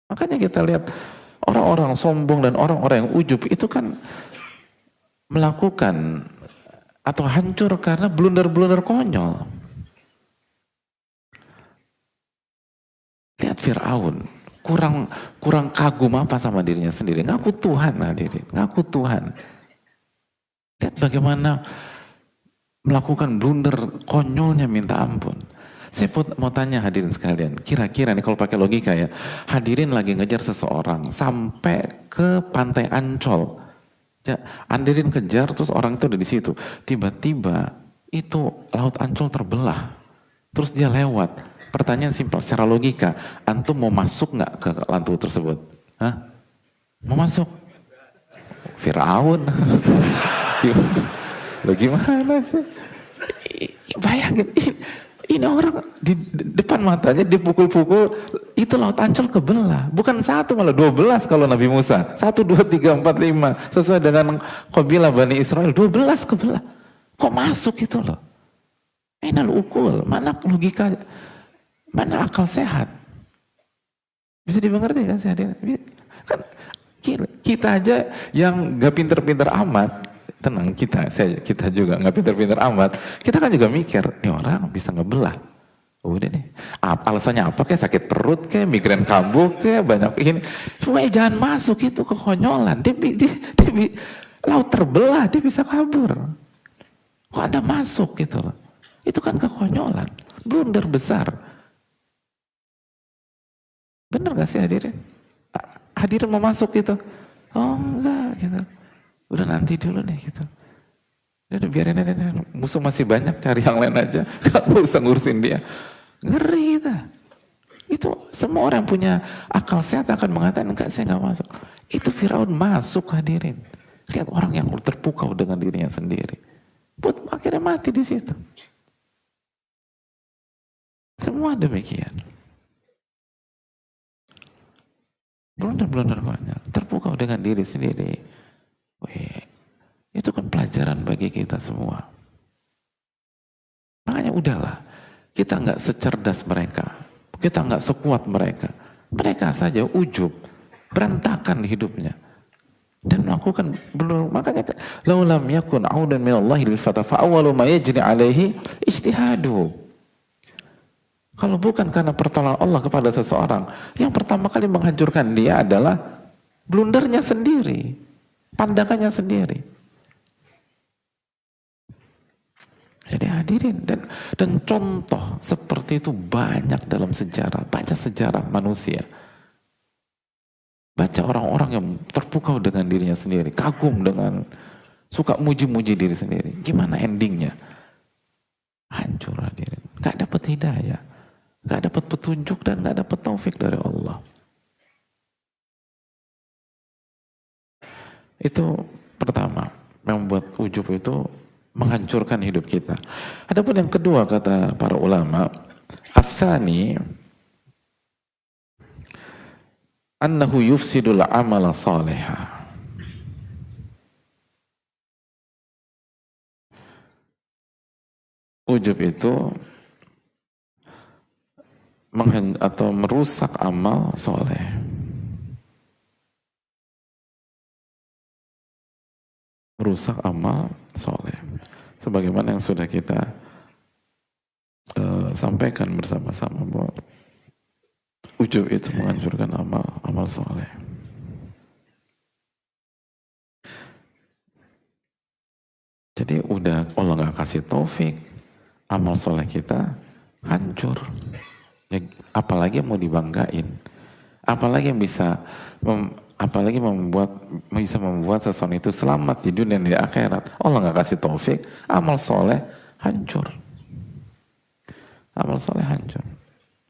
Makanya kita lihat orang-orang sombong dan orang-orang yang ujub itu kan melakukan atau hancur karena blunder-blunder konyol. Lihat Fir'aun, kurang kagum apa sama dirinya sendiri, ngaku Tuhan, hadirin, ngaku Tuhan. Lihat bagaimana melakukan blunder konyolnya minta ampun. Saya mau tanya hadirin sekalian, kira-kira nih kalau pakai logika ya, hadirin lagi ngejar seseorang sampai ke Pantai Ancol. Ya, hadirin kejar terus orang itu udah di situ. Tiba-tiba itu Laut Ancol terbelah. Terus dia lewat. Pertanyaan simpel secara logika, antum mau masuk nggak ke lantu tersebut? Hah? Mau masuk? Fir'aun. Lo gimana sih? Bayangin, ini orang di depan matanya dipukul-pukul, itu Laut Ancol kebelah. Bukan satu, malah 12 kalau Nabi Musa. 1, 2, 3, 4, 5. Sesuai dengan qabilah Bani Israel, 12 kebelah. Kok masuk itu loh? Ainal ukul, mana logika, mana akal sehat? Bisa dimengerti kan sih hadirin? Kan kita aja yang gak pinter-pinter amat, tenang kita juga gak pinter-pinter amat, kita kan juga mikir, nih orang bisa ngebelah. Udah nih, alasannya apa, kayak sakit perut, kayak migrain kambuh, kayak banyak ini. Cuma jangan masuk itu kekonyolan. Laut terbelah, dia bisa kabur. Kok Anda masuk gitu loh. Itu kan kekonyolan, blunder besar. Bener gak sih hadirin? Hadirin mau masuk gitu? Oh enggak gitu. Udah nanti dulu nih gitu. Udah biarin aja, musuh masih banyak, cari yang lain aja. Gak usah ngurusin dia. Ngeri itu. Itu semua orang yang punya akal sehat akan mengatakan, enggak, saya nggak masuk. Itu Firaun masuk hadirin. Lihat orang yang terpukau dengan dirinya sendiri. Akhirnya mati di situ. Semua demikian. Blunder-blunder konyol. Terpukau dengan diri sendiri. Wih, itu kan pelajaran bagi kita semua. Makanya udahlah. Kita nggak secerdas mereka. Kita nggak sekuat mereka. Mereka saja ujub. Berantakan hidupnya. Dan melakukan belum, makanya laulam yakun audan minallahi lil fata fa awwalu ma yajri alaihi ijtihadu. Kalau bukan karena pertolongan Allah kepada seseorang, yang pertama kali menghancurkan dia adalah blundernya sendiri, pandangannya sendiri. Jadi hadirin, dan contoh seperti itu banyak dalam sejarah. Baca sejarah manusia. Baca orang-orang yang terpukau dengan dirinya sendiri, kagum dengan, suka muji-muji diri sendiri. Gimana endingnya? Hancur hadirin. Gak dapat hidayah, gak dapat petunjuk, dan gak dapat taufik dari Allah. Itu pertama, yang membuat ujub itu menghancurkan hidup kita. Adapun yang kedua kata para ulama, ats-tsani annahu yufsidul amala salihah. Ujub itu atau merusak amal soleh. Merusak amal soleh. Sebagaimana yang sudah kita sampaikan bersama-sama bahwa ujub itu menghancurkan amal soleh. Jadi udah Allah nggak kasih taufik, amal soleh kita hancur. Ya, apalagi yang mau dibanggain, apalagi yang bisa bisa membuat seseorang itu selamat di dunia dan di akhirat. Allah nggak kasih taufik, amal soleh hancur. Amal soleh hancur.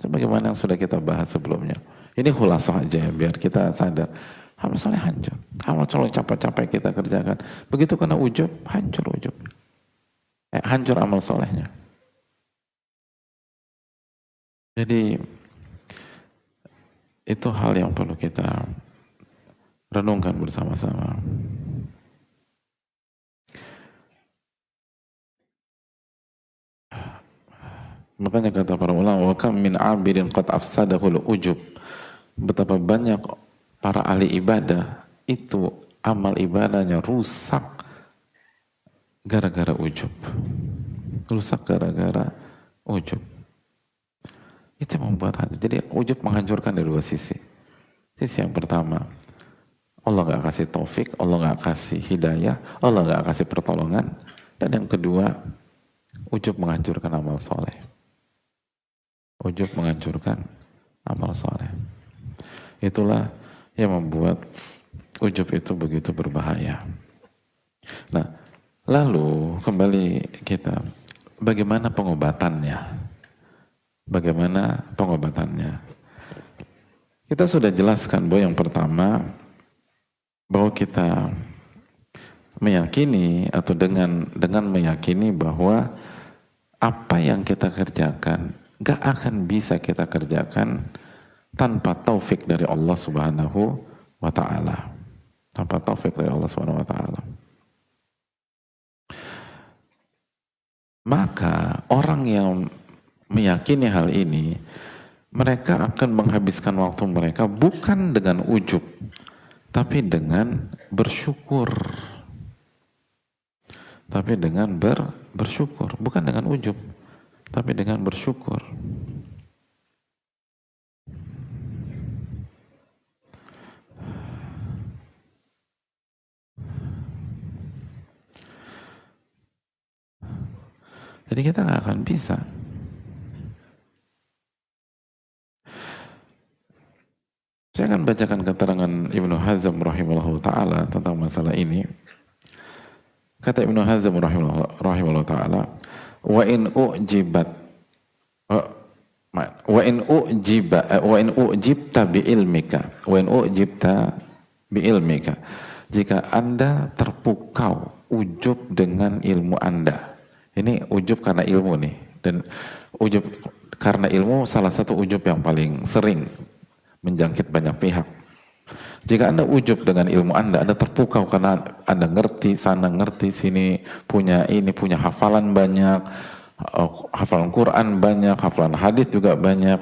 Sebagaimana yang sudah kita bahas sebelumnya. Ini khulasah aja ya, biar kita sadar. Amal soleh hancur. Amal soleh capek-capek kita kerjakan. Begitu kena ujub, hancur ujub. Hancur amal solehnya. Jadi itu hal yang perlu kita renungkan bersama-sama. Makanya kata para ulama, wa kam min 'abidin qad afsadahul ujub. Betapa banyak para ahli ibadah itu amal ibadahnya rusak gara-gara ujub. Rusak gara-gara ujub. Itu yang membuat hancur. Jadi ujub menghancurkan dari dua sisi. Sisi yang pertama, Allah gak kasih taufik, Allah gak kasih hidayah, Allah gak kasih pertolongan. Dan yang kedua, ujub menghancurkan amal soleh. Ujub menghancurkan amal soleh. Itulah yang membuat ujub itu begitu berbahaya. Nah, lalu kembali kita, bagaimana pengobatannya? Bagaimana pengobatannya? Kita sudah jelaskan bahwa yang pertama, bahwa kita meyakini atau dengan meyakini bahwa apa yang kita kerjakan gak akan bisa kita kerjakan tanpa taufik dari Allah Subhanahu wa ta'ala. Tanpa taufik dari Allah Subhanahu wa ta'ala. Maka orang yang meyakini hal ini, mereka akan menghabiskan waktu mereka bukan dengan ujub, tapi dengan bersyukur. Tapi dengan bersyukur, bukan dengan ujub, tapi dengan bersyukur. Jadi kita nggak akan bisa. Saya akan bacakan keterangan Ibnu Hazm rahimahullah ta'ala tentang masalah ini. Kata Ibnu Hazm rahimahullah ta'ala, wa in ujibat wa in ujibta bi ilmika, jika Anda terpukau ujub dengan ilmu Anda. Ini ujub karena ilmu nih, dan ujub karena ilmu salah satu ujub yang paling sering menjangkit banyak pihak. Jika Anda ujub dengan ilmu Anda terpukau karena Anda ngerti sana, ngerti sini, punya hafalan banyak, hafalan Quran banyak, hafalan hadis juga banyak.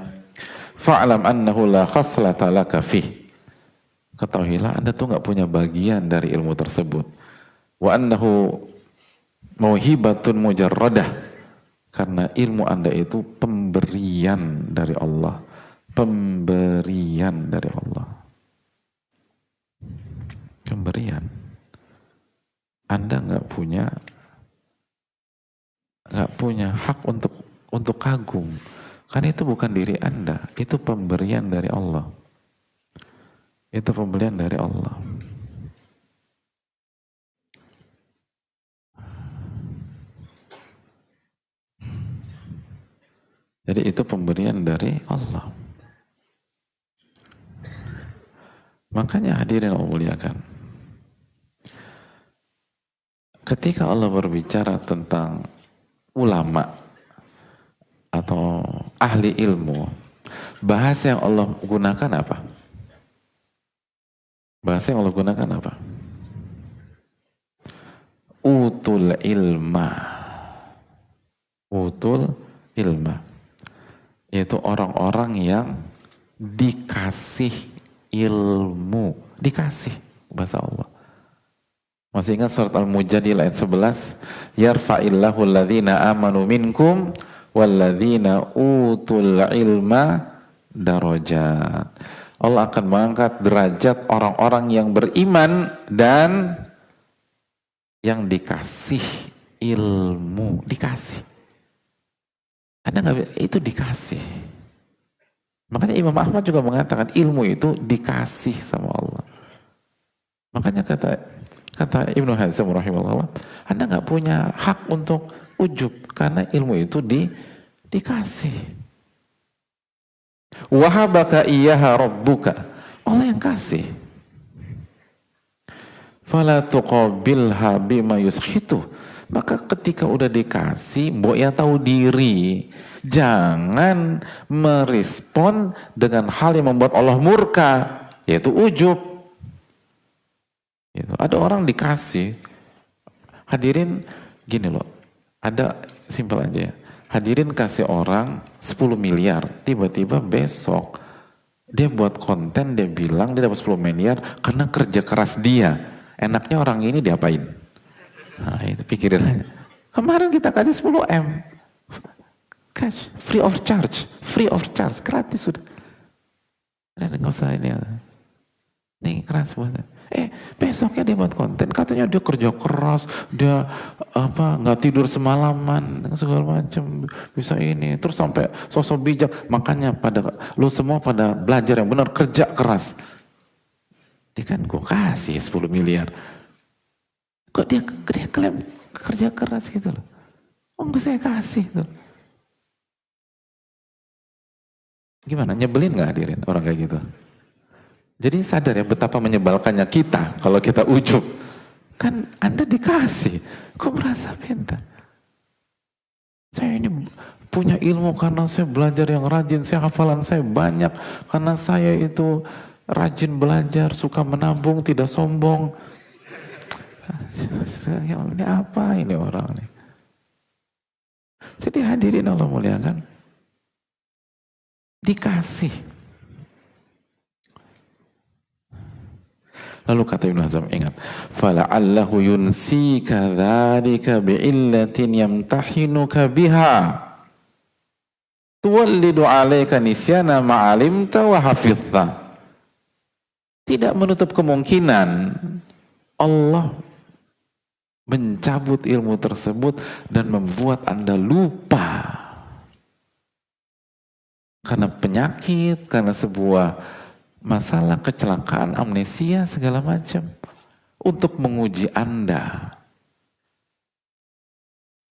Fa'lam annahu la khaslata laka fih. Ketahuilah Anda tuh nggak punya bagian dari ilmu tersebut. Wa annahu mauhibatun mujarradah. Karena ilmu Anda itu pemberian dari Allah. Pemberian dari Allah. Pemberian. Anda nggak punya hak untuk kagum, karena itu bukan diri Anda, itu pemberian dari Allah. Itu pemberian dari Allah. Jadi itu pemberian dari Allah. Makanya hadirin Allah muliakan, ketika Allah berbicara tentang ulama atau ahli ilmu, bahasa yang Allah gunakan apa? Bahasa yang Allah gunakan apa? Utul ilma. Utul ilma. Yaitu orang-orang yang dikasih ilmu. Dikasih bahasa Allah. Masih ingat surat Al-Mujadil ayat 11? Yarfa'illahu alladhina amanu minkum walladhina utul ilma darajat. Allah akan mengangkat derajat orang-orang yang beriman dan yang dikasih ilmu. Dikasih. Anda nggak, itu dikasih. Makanya Imam Ahmad juga mengatakan ilmu itu dikasih sama Allah. Makanya kata Ibnu Hazm rahimahullah, Anda nggak punya hak untuk ujub karena ilmu itu dikasih. Wahabaka iyyaha rabbuka, Allah yang kasih. Fala tuqabilha bima yuskhitu. Maka ketika udah dikasih, mbok ya tahu diri. Jangan merespon dengan hal yang membuat Allah murka, yaitu ujub. Gitu. Ada orang dikasih, hadirin gini loh, ada simpel aja ya. Hadirin kasih orang 10 miliar, tiba-tiba besok dia buat konten, dia bilang dia dapat 10 miliar karena kerja keras dia. Enaknya orang ini diapain? Nah itu pikirin aja. Kemarin kita kasih 10 M. Cash, free of charge, gratis sudah. Nggak usah ini. Nih keras buatnya. Besoknya dia buat konten, katanya dia kerja keras, dia nggak tidur semalaman, segala macam, bisa ini, terus sampai sosok bijak. Makanya lu semua pada belajar yang benar, kerja keras. Dia kan gue kasih 10 miliar. Kok dia klaim kerja keras gitu loh. Saya kasih tuh. Gimana, nyebelin nggak hadirin orang kayak gitu? Jadi sadar ya betapa menyebalkannya kita kalau kita ujub. Kan Anda dikasih, kok merasa pintar? Saya ini punya ilmu karena saya belajar yang rajin, saya hafalan saya banyak, karena saya itu rajin belajar, suka menabung, tidak sombong. Ini apa ini orang nih? Jadi hadirin Allah muliakan, Dikasih. Lalu kata Ibnu Hazm, ingat, fala'allahu yunsika dzalika bi'illatin yamtahinuka biha tuwallidu 'alaika nisyana ma'alimta wa hafidta. Tidak menutup kemungkinan Allah mencabut ilmu tersebut dan membuat Anda lupa karena penyakit, karena sebuah masalah, kecelakaan, amnesia, segala macam, untuk menguji Anda.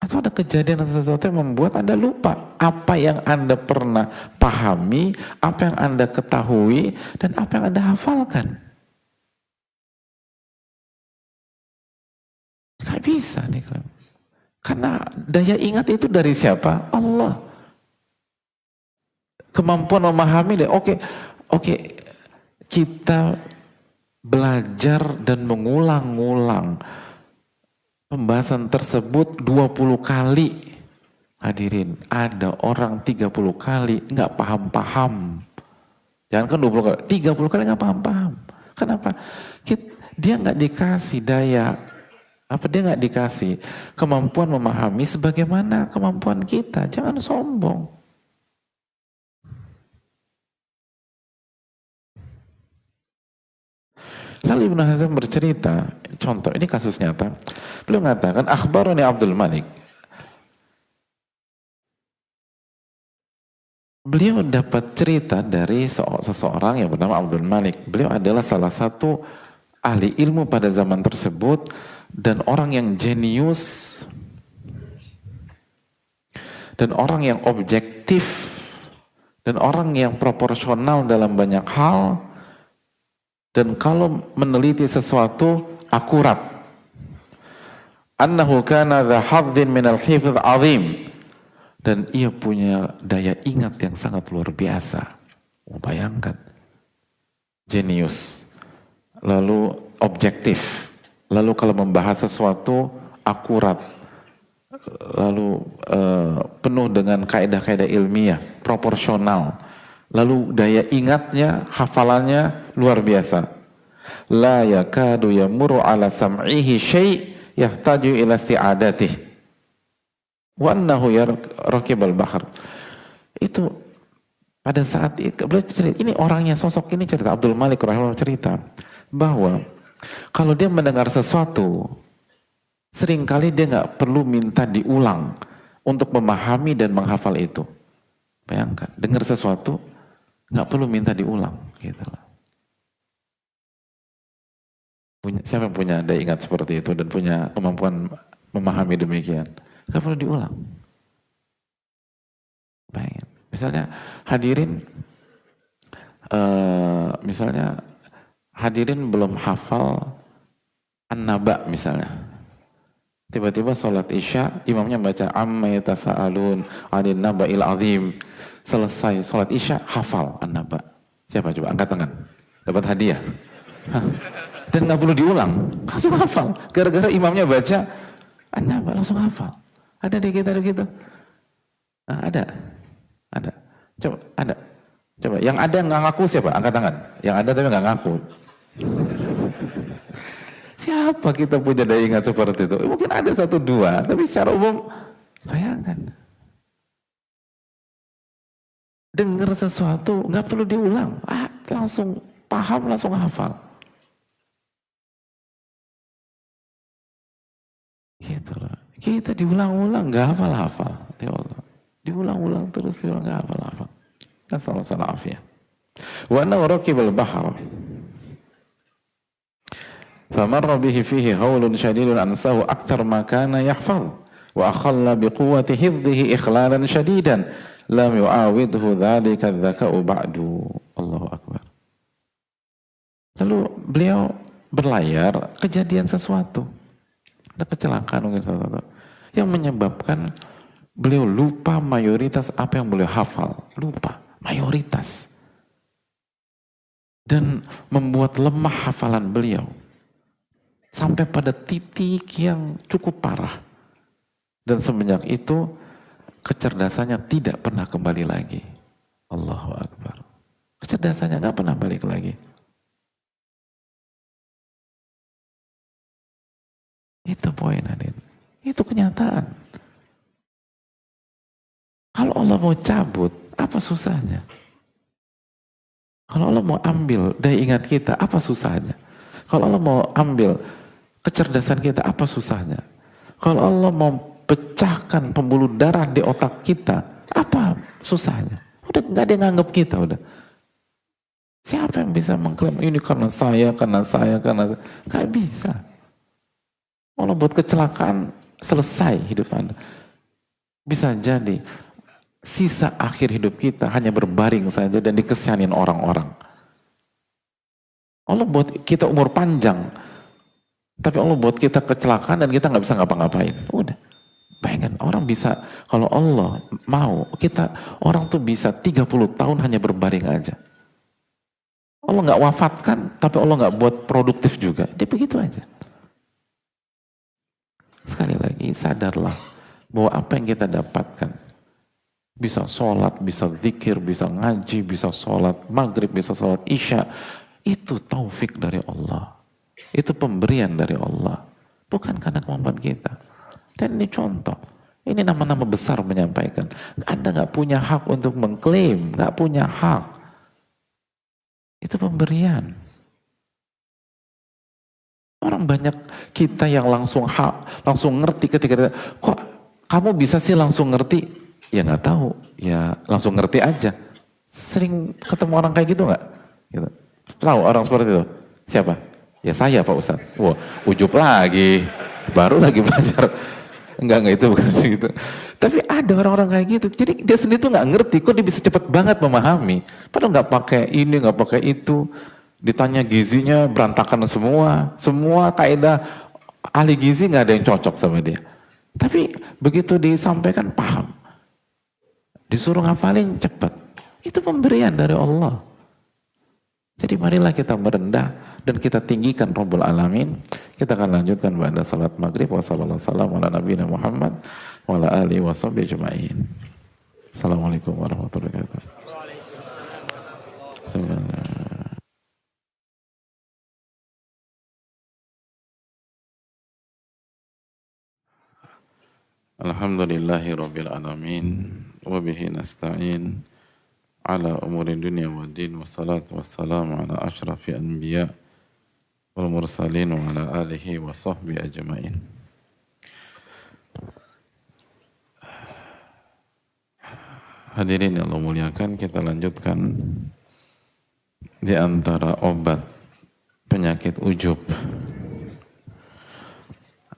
Atau ada kejadian atau sesuatu yang membuat Anda lupa apa yang Anda pernah pahami, apa yang Anda ketahui, dan apa yang Anda hafalkan. Gak bisa nih. Karena daya ingat itu dari siapa? Allah. Kemampuan memahami deh. Oke. Kita belajar dan mengulang-ulang pembahasan tersebut 20 kali. Hadirin, ada orang 30 kali nggak paham-paham. Jangan kan 20 kali, 30 kali nggak paham-paham. Kenapa? Dia nggak dikasih daya, dia nggak dikasih kemampuan memahami sebagaimana kemampuan kita. Jangan sombong. Lalu Ibnu Hazm bercerita, contoh, ini kasus nyata. Beliau mengatakan, akhbarani Abdul Malik. Beliau dapat cerita dari seseorang yang bernama Abdul Malik. Beliau adalah salah satu ahli ilmu pada zaman tersebut dan orang yang jenius dan orang yang objektif dan orang yang proporsional dalam banyak hal. Dan kalau meneliti sesuatu akurat. Annahu kana dha haddin minal hifdz azim. Dan ia punya daya ingat yang sangat luar biasa. Bayangkan. Jenius. Lalu objektif. Lalu kalau membahas sesuatu akurat. Lalu penuh dengan kaidah-kaidah ilmiah, proporsional. Lalu daya ingatnya, hafalannya luar biasa. La yakadu yamuru ala sam'ihi syai' yahtaju ila isti'adatih. Wa annahu yarqibal bahr. Itu pada saat beliau cerita, ini orangnya, sosok ini cerita, Abdul Malik rahimahullah cerita bahwa kalau dia mendengar sesuatu, seringkali dia nggak perlu minta diulang untuk memahami dan menghafal itu. Bayangkan, dengar sesuatu nggak perlu minta diulang, gitu lah. Siapa yang punya daya ingat seperti itu dan punya kemampuan memahami demikian? Nggak perlu diulang. Bayangin. Misalnya hadirin belum hafal An-Naba misalnya. Tiba-tiba sholat isya, imamnya baca amma yatasa'alun 'anil naba'il 'azim. Selesai sholat isya, hafal An-Naba. Siapa coba? Angkat tangan. Dapat hadiah. Dan nggak perlu diulang, langsung hafal. Gara-gara imamnya baca An-Naba, langsung hafal. Ada di kita gitu. Nah, ada. Coba, ada. Coba, yang ada nggak ngaku siapa? Angkat tangan. Yang ada tapi nggak ngaku. Siapa kita punya daya ingat seperti itu? Mungkin ada 1-2, tapi secara umum, bayangkan. Dengar sesuatu, nggak perlu diulang. Langsung paham, langsung hafal. Gitu loh. Kita diulang-ulang, nggak hafal-hafal. Ya Allah. Diulang-ulang terus, nggak hafal-hafal. Nasallallahu alaihi. Wa anna raqibal bahra. فمر به فيه هول شديد أنساه أكثر ما كان يحفظ وأخل بقوة حفظه إخلالا شديدا لم يعاوده ذلك الذكاء بعد. Allahu Akbar. Lalu beliau berlayar, kejadian sesuatu, ada kecelakaan mungkin sesuatu yang menyebabkan beliau lupa mayoritas apa yang beliau hafal, lupa mayoritas, dan membuat lemah hafalan beliau. Sampai pada titik yang cukup parah. Dan semenjak itu kecerdasannya tidak pernah kembali lagi. Allahu Akbar. Kecerdasannya nggak pernah balik lagi. Itu poin hadirin. Itu kenyataan. Kalau Allah mau cabut, apa susahnya? Kalau Allah mau ambil daya ingat kita, apa susahnya? Kalau Allah mau ambil kecerdasan kita, apa susahnya? Kalau Allah mau pecahkan pembuluh darah di otak kita, apa susahnya? Udah nggak ada yang nganggap kita udah. Siapa yang bisa mengklaim ini karena saya, karena saya, karena nggak bisa. Allah buat kecelakaan selesai hidup Anda. Bisa jadi sisa akhir hidup kita hanya berbaring saja dan dikesianin orang-orang. Allah buat kita umur panjang, tapi Allah buat kita kecelakaan dan kita nggak bisa ngapa-ngapain. Udah. Bayangkan orang bisa, kalau Allah mau, orang tuh bisa 30 tahun hanya berbaring aja. Allah nggak wafatkan, tapi Allah nggak buat produktif juga. Dia begitu aja. Sekali lagi, sadarlah bahwa apa yang kita dapatkan, bisa sholat, bisa zikir, bisa ngaji, bisa sholat maghrib, bisa sholat isya, itu taufik dari Allah. Itu pemberian dari Allah. Bukan karena kemampuan kita. Dan ini contoh. Ini nama-nama besar menyampaikan. Anda nggak punya hak untuk mengklaim. Nggak punya hak. Itu pemberian. Orang banyak kita yang langsung ngerti ketika kok kamu bisa sih langsung ngerti? Ya nggak tahu. Ya langsung ngerti aja. Sering ketemu orang kayak gitu nggak? Gitu. Tahu orang seperti itu? Siapa? Ya saya Pak Ustadz. Wah, ujub lagi. Baru lagi belajar. Enggak itu bukan gitu. Tapi ada orang-orang kayak gitu. Jadi dia sendiri tuh nggak ngerti. Kok dia bisa cepat banget memahami. Padahal nggak pakai ini, nggak pakai itu. Ditanya gizinya berantakan semua. Semua kaidah ahli gizi nggak ada yang cocok sama dia. Tapi begitu disampaikan paham. Disuruh ngafalin cepat. Itu pemberian dari Allah. Jadi marilah kita merendah dan kita tinggikan Rabbul Alamin. Kita akan lanjutkan pada salat maghrib. Wassalamualaikum warahmatullahi wabarakatuh. Wa ala alihi wa sahbihi ajma'in. Assalamualaikum warahmatullahi wabarakatuh. Alhamdulillahi rabbil alamin. Wa bihi nasta'in ala umuri dunia wa din. Wassalatu wassalamu ala ashrafi anbiya wal mursalin wa ala alihi wa sahbihi ajma'in. Hadirin yang Allah muliakan, kita lanjutkan di antara obat penyakit ujub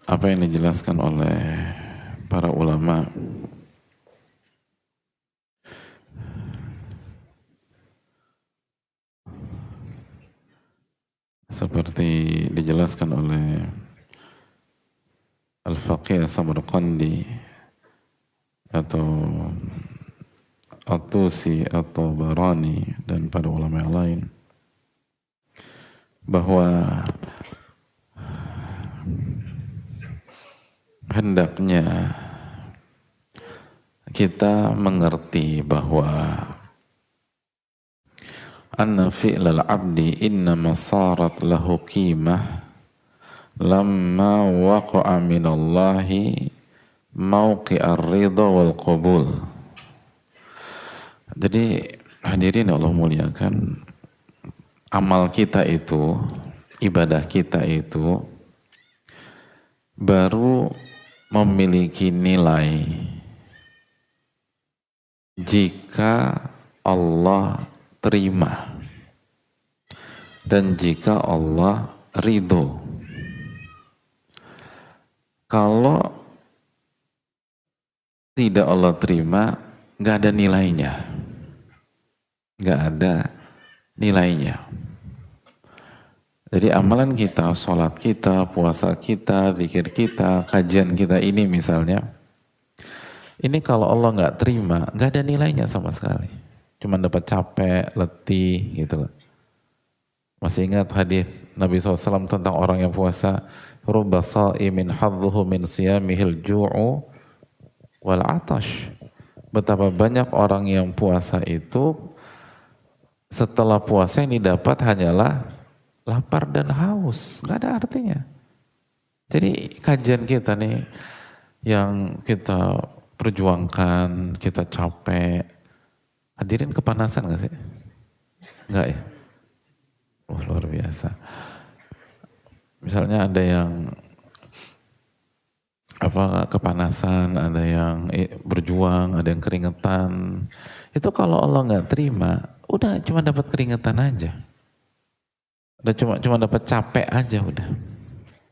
apa yang dijelaskan oleh para ulama seperti dijelaskan oleh Al-Faqih Samarqandi atau At-Tusi atau Barani dan para ulama yang lain, bahwa hendaknya kita mengerti bahwa anna fi'lal abdi innama sarat lahu qimah lamma waqa'a minallahi mauqi'ar ridha wal qabul. Jadi hadirin Allah muliakan, amal kita itu, ibadah kita itu baru memiliki nilai jika Allah terima dan jika Allah ridho. Kalau tidak Allah terima, nggak ada nilainya, nggak ada nilainya. Jadi amalan kita, sholat kita, puasa kita, zikir kita, kajian kita ini misalnya, ini kalau Allah nggak terima, nggak ada nilainya sama sekali. Cuma dapat capek, letih, gitu loh. Masih ingat hadis Nabi SAW tentang orang yang puasa, rubba sha'imin hadduhu min siyamihil ju'u wal atash. Betapa banyak orang yang puasa itu setelah puasa yang didapat hanyalah lapar dan haus, nggak ada artinya. Jadi kajian kita nih yang kita perjuangkan, kita capek, hadirin kepanasan nggak sih? Nggak ya? Oh, luar biasa. Misalnya ada yang kepanasan, ada yang berjuang, ada yang keringetan. Itu kalau Allah nggak terima, udah cuma dapat keringetan aja. Udah cuma dapat capek aja udah.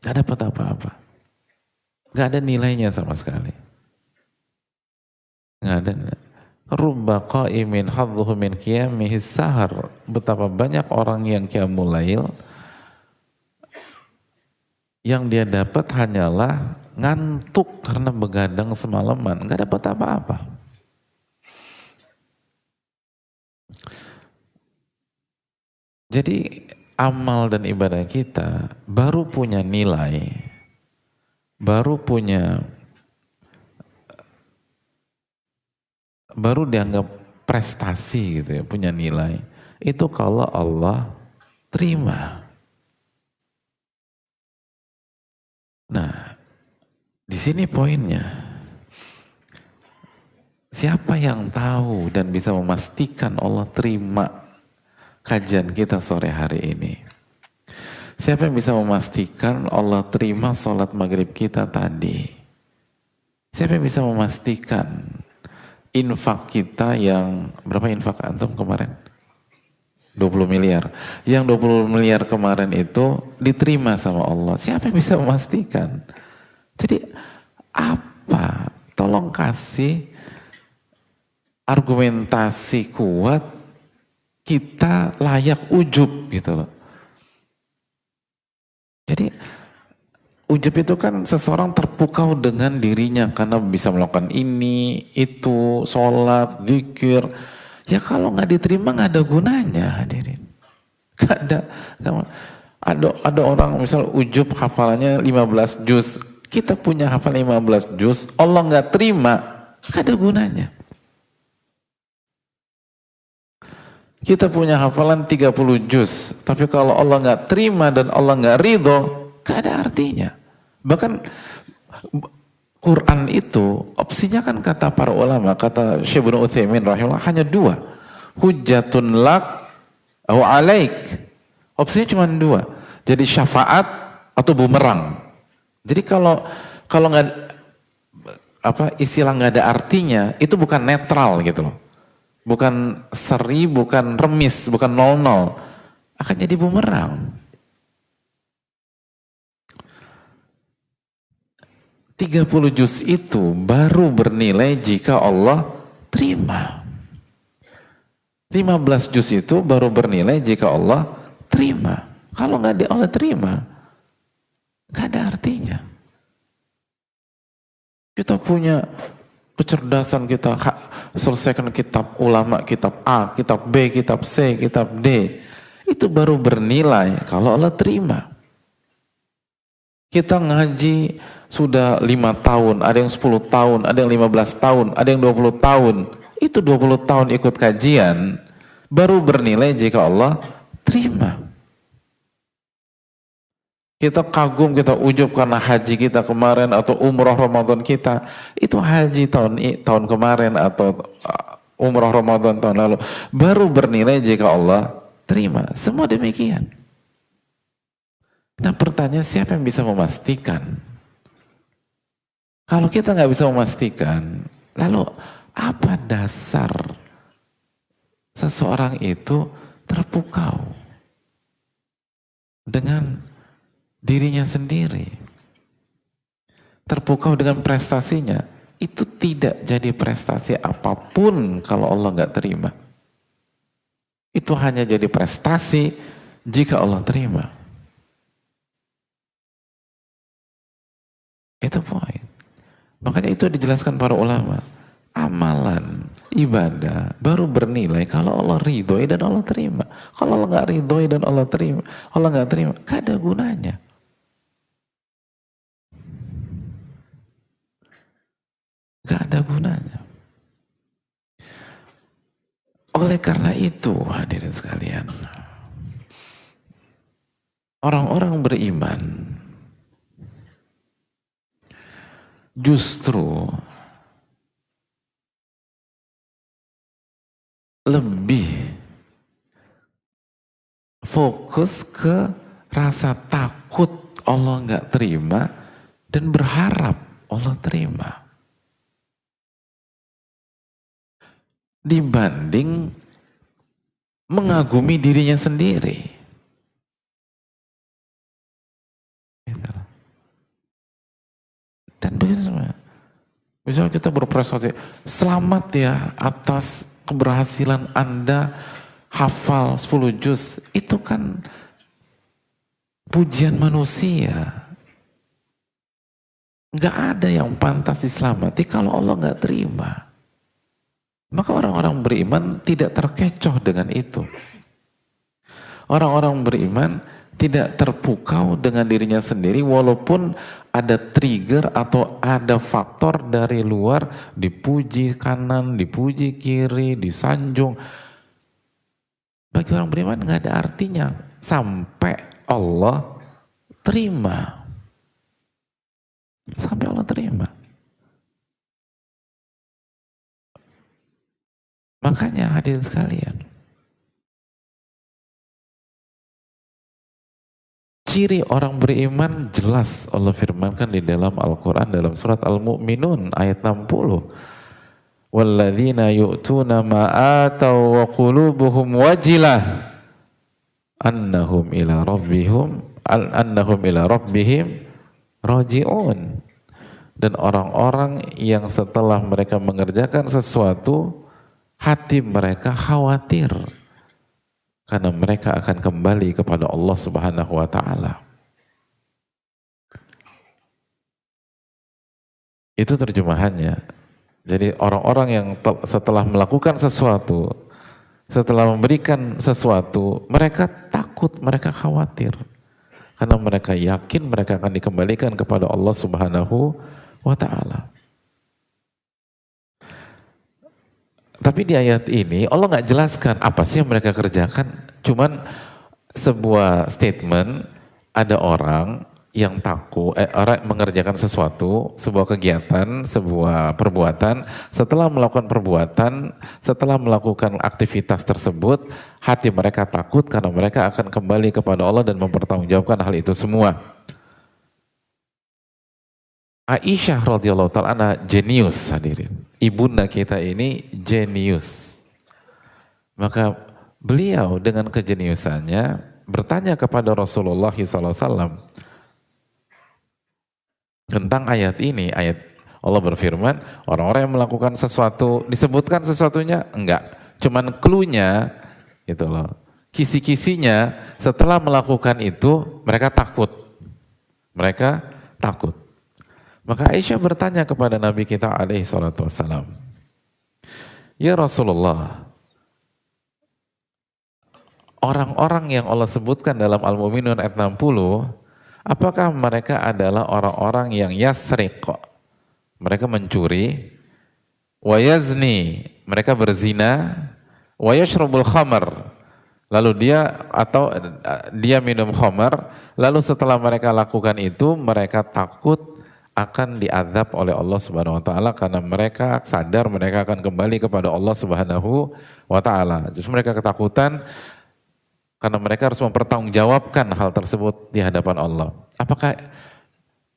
Nggak dapat apa-apa. Nggak ada nilainya sama sekali. Nggak ada. Rubba qa'imin hadduhu min qiyamihi sahar. Betapa banyak orang yang qiyamul lail yang dia dapat hanyalah ngantuk karena begadang semalaman, nggak dapat apa-apa. Jadi amal dan ibadah kita baru punya nilai, baru dianggap prestasi gitu ya, punya nilai. Itu kalau Allah terima. Nah, di sini poinnya. Siapa yang tahu dan bisa memastikan Allah terima kajian kita sore hari ini? Siapa yang bisa memastikan Allah terima sholat maghrib kita tadi? Siapa yang bisa memastikan infak kita yang, berapa infak antum kemarin? 20 miliar. Yang 20 miliar kemarin itu diterima sama Allah. Siapa yang bisa memastikan? Jadi apa? Tolong kasih argumentasi kuat kita layak ujub gitu loh. Jadi ujub itu kan seseorang terpukau dengan dirinya karena bisa melakukan ini, itu, sholat, zikir. Ya kalau nggak diterima nggak ada gunanya hadirin. Nggak ada. Ada orang misal ujub hafalannya 15 juz. Kita punya hafal 15 juz, Allah nggak terima, nggak ada gunanya. Kita punya hafalan 30 juz, tapi kalau Allah nggak terima dan Allah nggak ridho, nggak ada artinya. Bahkan Quran itu opsinya kan kata para ulama, kata Syekh Ibnu Utsaimin rahimahullah hanya dua, hujjatun lak au alaik. Opsinya cuma dua, jadi syafaat atau bumerang. Jadi kalau nggak istilah nggak ada artinya, itu bukan netral gitu loh. Bukan seri, bukan remis, bukan 00. Akan jadi bumerang. 30 juz itu baru bernilai jika Allah terima. 15 juz itu baru bernilai jika Allah terima. Kalau nggak Allah terima, nggak ada artinya. Kita punya kecerdasan, kita selesaikan kitab ulama, kitab A, kitab B, kitab C, kitab D. Itu baru bernilai kalau Allah terima. Kita ngaji sudah 5 tahun, ada yang 10 tahun, ada yang 15 tahun, ada yang 20 tahun. Itu 20 tahun ikut kajian, baru bernilai jika Allah terima. Kita kagum, kita ujub karena haji kita kemarin atau umrah Ramadan kita. Itu haji tahun kemarin atau umrah Ramadan tahun lalu. Baru bernilai jika Allah terima. Semua demikian. Nah pertanyaan, siapa yang bisa memastikan? Kalau kita nggak bisa memastikan, lalu apa dasar seseorang itu terpukau dengan dirinya sendiri, terpukau dengan prestasinya? Itu tidak jadi prestasi apapun kalau Allah nggak terima. Itu hanya jadi prestasi jika Allah terima. Itu poin. Makanya itu dijelaskan para ulama. Amalan, ibadah baru bernilai kalau Allah ridhoi dan Allah terima. Kalau Allah nggak ridhoi dan Allah terima, Allah nggak terima, gak ada gunanya. Gak ada gunanya. Oleh karena itu, hadirin sekalian, orang-orang beriman justru lebih fokus ke rasa takut Allah nggak terima dan berharap Allah terima dibanding mengagumi dirinya sendiri. Dan begitu semua. Misalnya kita berprestasi, selamat ya atas keberhasilan Anda hafal 10 juz. Itu kan pujian manusia. Nggak ada yang pantas diselamati kalau Allah nggak terima. Maka orang-orang beriman tidak terkecoh dengan itu. Orang-orang beriman tidak terpukau dengan dirinya sendiri walaupun ada trigger atau ada faktor dari luar, dipuji kanan, dipuji kiri, disanjung. Bagi orang beriman nggak ada artinya sampai Allah terima. Sampai Allah terima. Makanya hadirin sekalian, ciri orang beriman jelas Allah firmankan di dalam Al-Quran dalam surat Al-Mu'minun ayat 60. Walladzina yu'tuna ma ataw wa qulubuhum wajilah annahum ila rabbihim raji'un. Dan orang-orang yang setelah mereka mengerjakan sesuatu hati mereka khawatir karena mereka akan kembali kepada Allah Subhanahu wa taala. Itu terjemahannya. Jadi orang-orang yang setelah melakukan sesuatu, setelah memberikan sesuatu, mereka takut, mereka khawatir. Karena mereka yakin mereka akan dikembalikan kepada Allah Subhanahu wa taala. Tapi di ayat ini Allah nggak jelaskan apa sih yang mereka kerjakan. Cuman sebuah statement, ada orang yang takut, orang mengerjakan sesuatu, sebuah kegiatan, sebuah perbuatan. Setelah melakukan perbuatan, setelah melakukan aktivitas tersebut, hati mereka takut karena mereka akan kembali kepada Allah dan mempertanggungjawabkan hal itu semua. Aisyah radhiyallahu ta'ala anha jenius, hadirin. Ibunda kita ini jenius. Maka beliau dengan kejeniusannya bertanya kepada Rasulullah SAW tentang ayat ini. Ayat Allah berfirman, orang-orang yang melakukan sesuatu, disebutkan sesuatunya? Enggak. Cuman cluenya, gitu loh. Kisi-kisinya setelah melakukan itu mereka takut. Mereka takut. Maka Aisyah bertanya kepada Nabi kita alaihi salatu wassalam, ya Rasulullah, orang-orang yang Allah sebutkan dalam Al-Mu'minun ayat 60, apakah mereka adalah orang-orang yang yasriq, mereka mencuri, wa yazni, mereka berzina, wa yashrubul khamar, lalu dia minum khamar, lalu setelah mereka lakukan itu mereka takut akan diazab oleh Allah Subhanahu wa taala karena mereka sadar mereka akan kembali kepada Allah Subhanahu wa taala. Justru mereka ketakutan karena mereka harus mempertanggungjawabkan hal tersebut di hadapan Allah. Apakah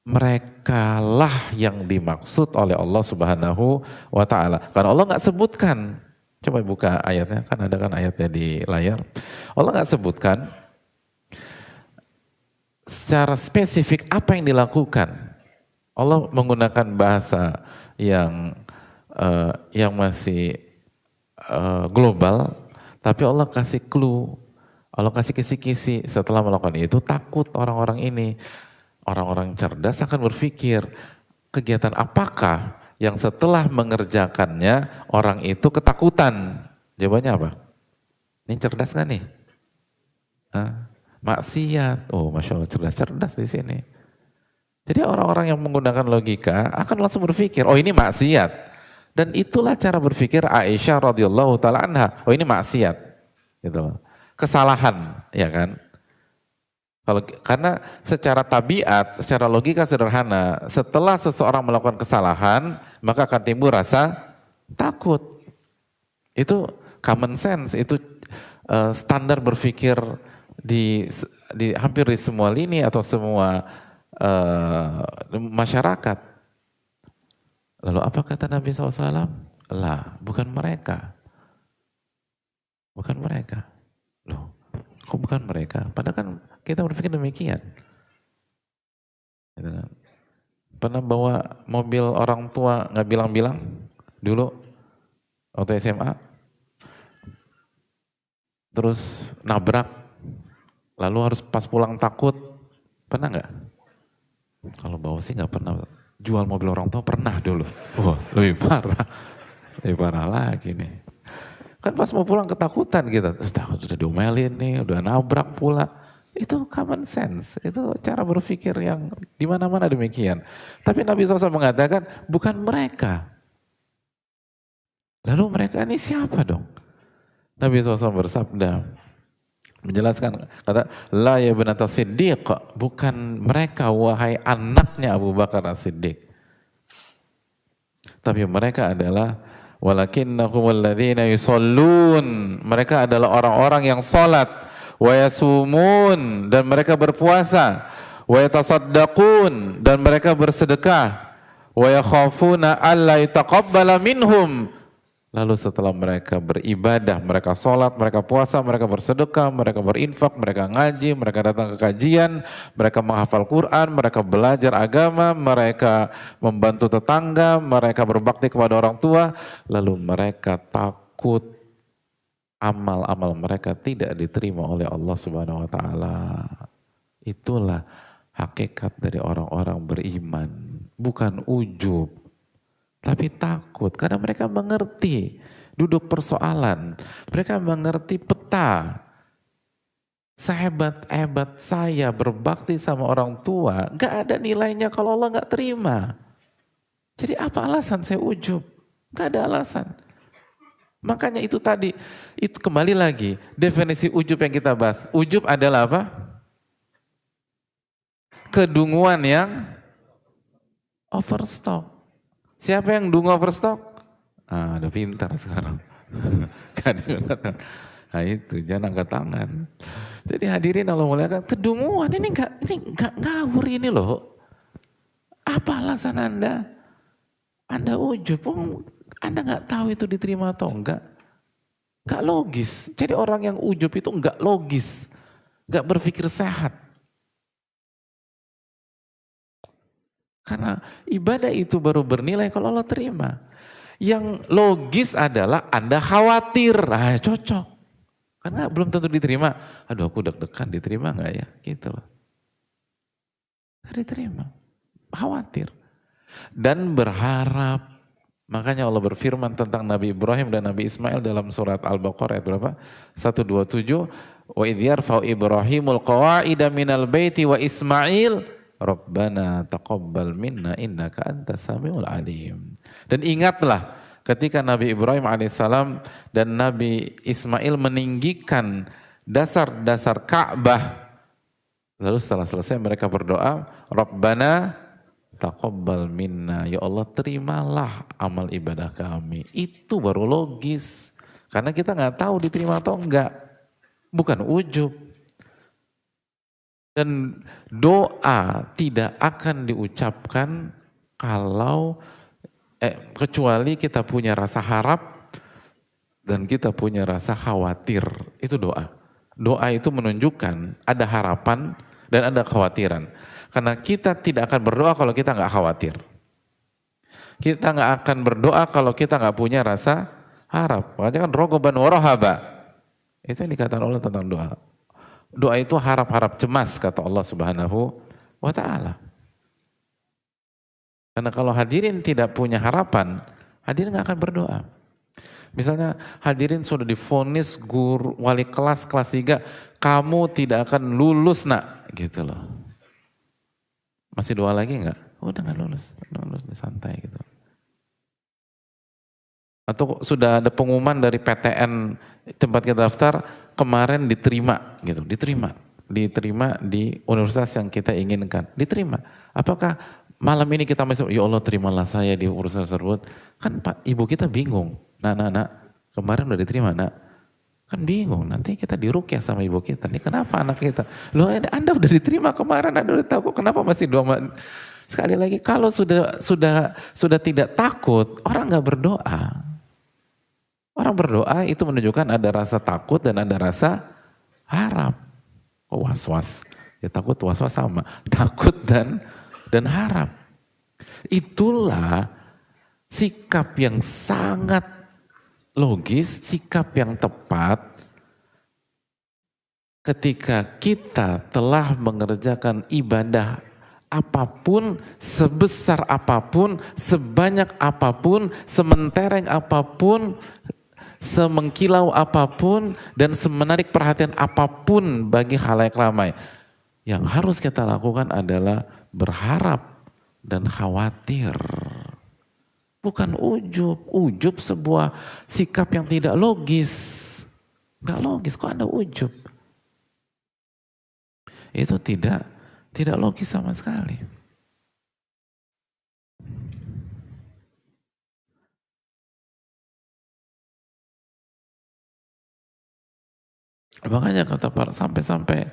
mereka lah yang dimaksud oleh Allah Subhanahu wa taala? Karena Allah nggak sebutkan. Coba buka ayatnya, kan ada kan ayatnya di layar. Allah nggak sebutkan secara spesifik apa yang dilakukan. Allah menggunakan bahasa yang masih global, tapi Allah kasih clue, Allah kasih kisi-kisi. Setelah melakukan itu takut orang-orang ini. Orang-orang cerdas akan berpikir, kegiatan apakah yang setelah mengerjakannya orang itu ketakutan? Jawabannya apa? Ini cerdas kan nih? Hah? Maksiat. Oh, Masya Allah, cerdas di sini. Jadi orang-orang yang menggunakan logika akan langsung berpikir, oh ini maksiat. Dan itulah cara berpikir Aisyah radhiyallahu taala anha. Oh ini maksiat, gitu loh. Kesalahan, ya kan? Karena secara tabiat, secara logika sederhana, setelah seseorang melakukan kesalahan, maka akan timbul rasa takut. Itu common sense, itu standar berpikir di hampir di semua lini atau semua masyarakat. Lalu apa kata Nabi SAW? Lah, bukan mereka. Bukan mereka. Loh, kok bukan mereka? Padahal kan kita berpikir demikian. Gitu kan. Pernah bawa mobil orang tua nggak bilang-bilang dulu waktu SMA? Terus nabrak, lalu harus pas pulang takut. Pernah nggak? Kalau bawa sih nggak pernah. Jual mobil orang tua pernah dulu. Wah, lebih parah. Lebih parah lagi nih. Kan pas mau pulang ketakutan gitu. Sudah diomelin nih, udah nabrak pula. Itu common sense. Itu cara berpikir yang di mana-mana demikian. Tapi Nabi SAW mengatakan, bukan mereka. Lalu mereka ini siapa dong? Nabi SAW bersabda, menjelaskan, kata, la ya binata Siddiq, bukan mereka wahai anaknya Abu Bakar As-Siddiq. Tapi mereka adalah walakinnahumul ladzina yushollun, mereka adalah orang-orang yang salat, wa yasumun, dan mereka berpuasa, wa yatasaddaqun, dan mereka bersedekah, wa yakhafuna alla yutaqabbala minhum. Lalu setelah mereka beribadah, mereka sholat, mereka puasa, mereka bersedekah, mereka berinfak, mereka ngaji, mereka datang ke kajian, mereka menghafal Quran, mereka belajar agama, mereka membantu tetangga, mereka berbakti kepada orang tua, lalu mereka takut amal-amal mereka tidak diterima oleh Allah Subhanahu wa taala. Itulah hakikat dari orang-orang beriman, bukan ujub. Tapi takut karena mereka mengerti duduk persoalan, mereka mengerti peta. Sehebat-hebat saya berbakti sama orang tua, gak ada nilainya kalau Allah gak terima. Jadi apa alasan saya ujub? Gak ada alasan. Makanya itu tadi, itu kembali lagi definisi ujub yang kita bahas. Ujub adalah apa? Kedunguan yang overstock. Siapa yang dungu overstock? Ah, udah pintar sekarang. Nah itu, jangan angkat tangan. Jadi hadirin Allah muliakan, kedunguan ini enggak ngawur ini loh. Apa alasan Anda? Anda ujub, Anda enggak tahu itu diterima atau enggak? Enggak logis. Jadi orang yang ujub itu enggak logis. Enggak berpikir sehat. Karena ibadah itu baru bernilai kalau Allah terima. Yang logis adalah Anda khawatir, cocok. Karena belum tentu diterima. Aduh aku deg-degan diterima gak ya? Gitu loh. Gak diterima. Khawatir. Dan berharap. Makanya Allah berfirman tentang Nabi Ibrahim dan Nabi Ismail dalam surat Al-Baqarah ayat berapa? 127. Wa idh yarfa'u Ibrahimul qawa'ida minal baiti wa Ismail Rabbana taqabbal minna innaka antas samiul alim. Dan ingatlah ketika Nabi Ibrahim alaihissalam dan Nabi Ismail meninggikan dasar-dasar Ka'bah. Lalu setelah selesai mereka berdoa, Rabbana taqabbal minna, ya Allah terimalah amal ibadah kami. Itu baru logis. Karena kita nggak tahu diterima atau enggak. Bukan ujub. Dan doa tidak akan diucapkan kalau kecuali kita punya rasa harap dan kita punya rasa khawatir. Itu doa. Doa itu menunjukkan ada harapan dan ada kekhawatiran. Karena kita tidak akan berdoa kalau kita nggak khawatir. Kita nggak akan berdoa kalau kita nggak punya rasa harap. Makanya kan rogoban warohaba. Itu yang dikatakan Allah tentang doa. Doa itu harap-harap cemas kata Allah Subhanahu wa ta'ala. Karena kalau hadirin tidak punya harapan, hadirin gak akan berdoa. Misalnya hadirin sudah divonis guru wali kelas 3, kamu tidak akan lulus nak, gitu loh. Masih doa lagi gak? Udah gak lulus, santai gitu. Atau sudah ada pengumuman dari PTN tempat kita daftar kemarin diterima gitu, diterima di universitas yang kita inginkan, diterima. Apakah malam ini kita masih, ya Allah terimalah saya di universitas tersebut? Kan Pak, ibu kita bingung, nak, kemarin udah diterima nak, kan bingung, nanti kita dirukyah sama ibu kita, ini kenapa anak kita? Loh Anda udah diterima kemarin, Anda udah tahu, kenapa masih doa? Sekali lagi, kalau sudah tidak takut, orang nggak berdoa. Orang berdoa itu menunjukkan ada rasa takut dan ada rasa harap. Oh, was-was. Ya takut was-was sama. Takut dan harap. Itulah sikap yang sangat logis, sikap yang tepat ketika kita telah mengerjakan ibadah apapun, sebesar apapun, sebanyak apapun, sementereng apapun, semengkilau apapun, dan semenarik perhatian apapun bagi khalayak ramai. Yang harus kita lakukan adalah berharap dan khawatir. Bukan ujub. Ujub sebuah sikap yang tidak logis. Gak logis, kok Anda ujub? Itu tidak logis sama sekali. Makanya kata sampai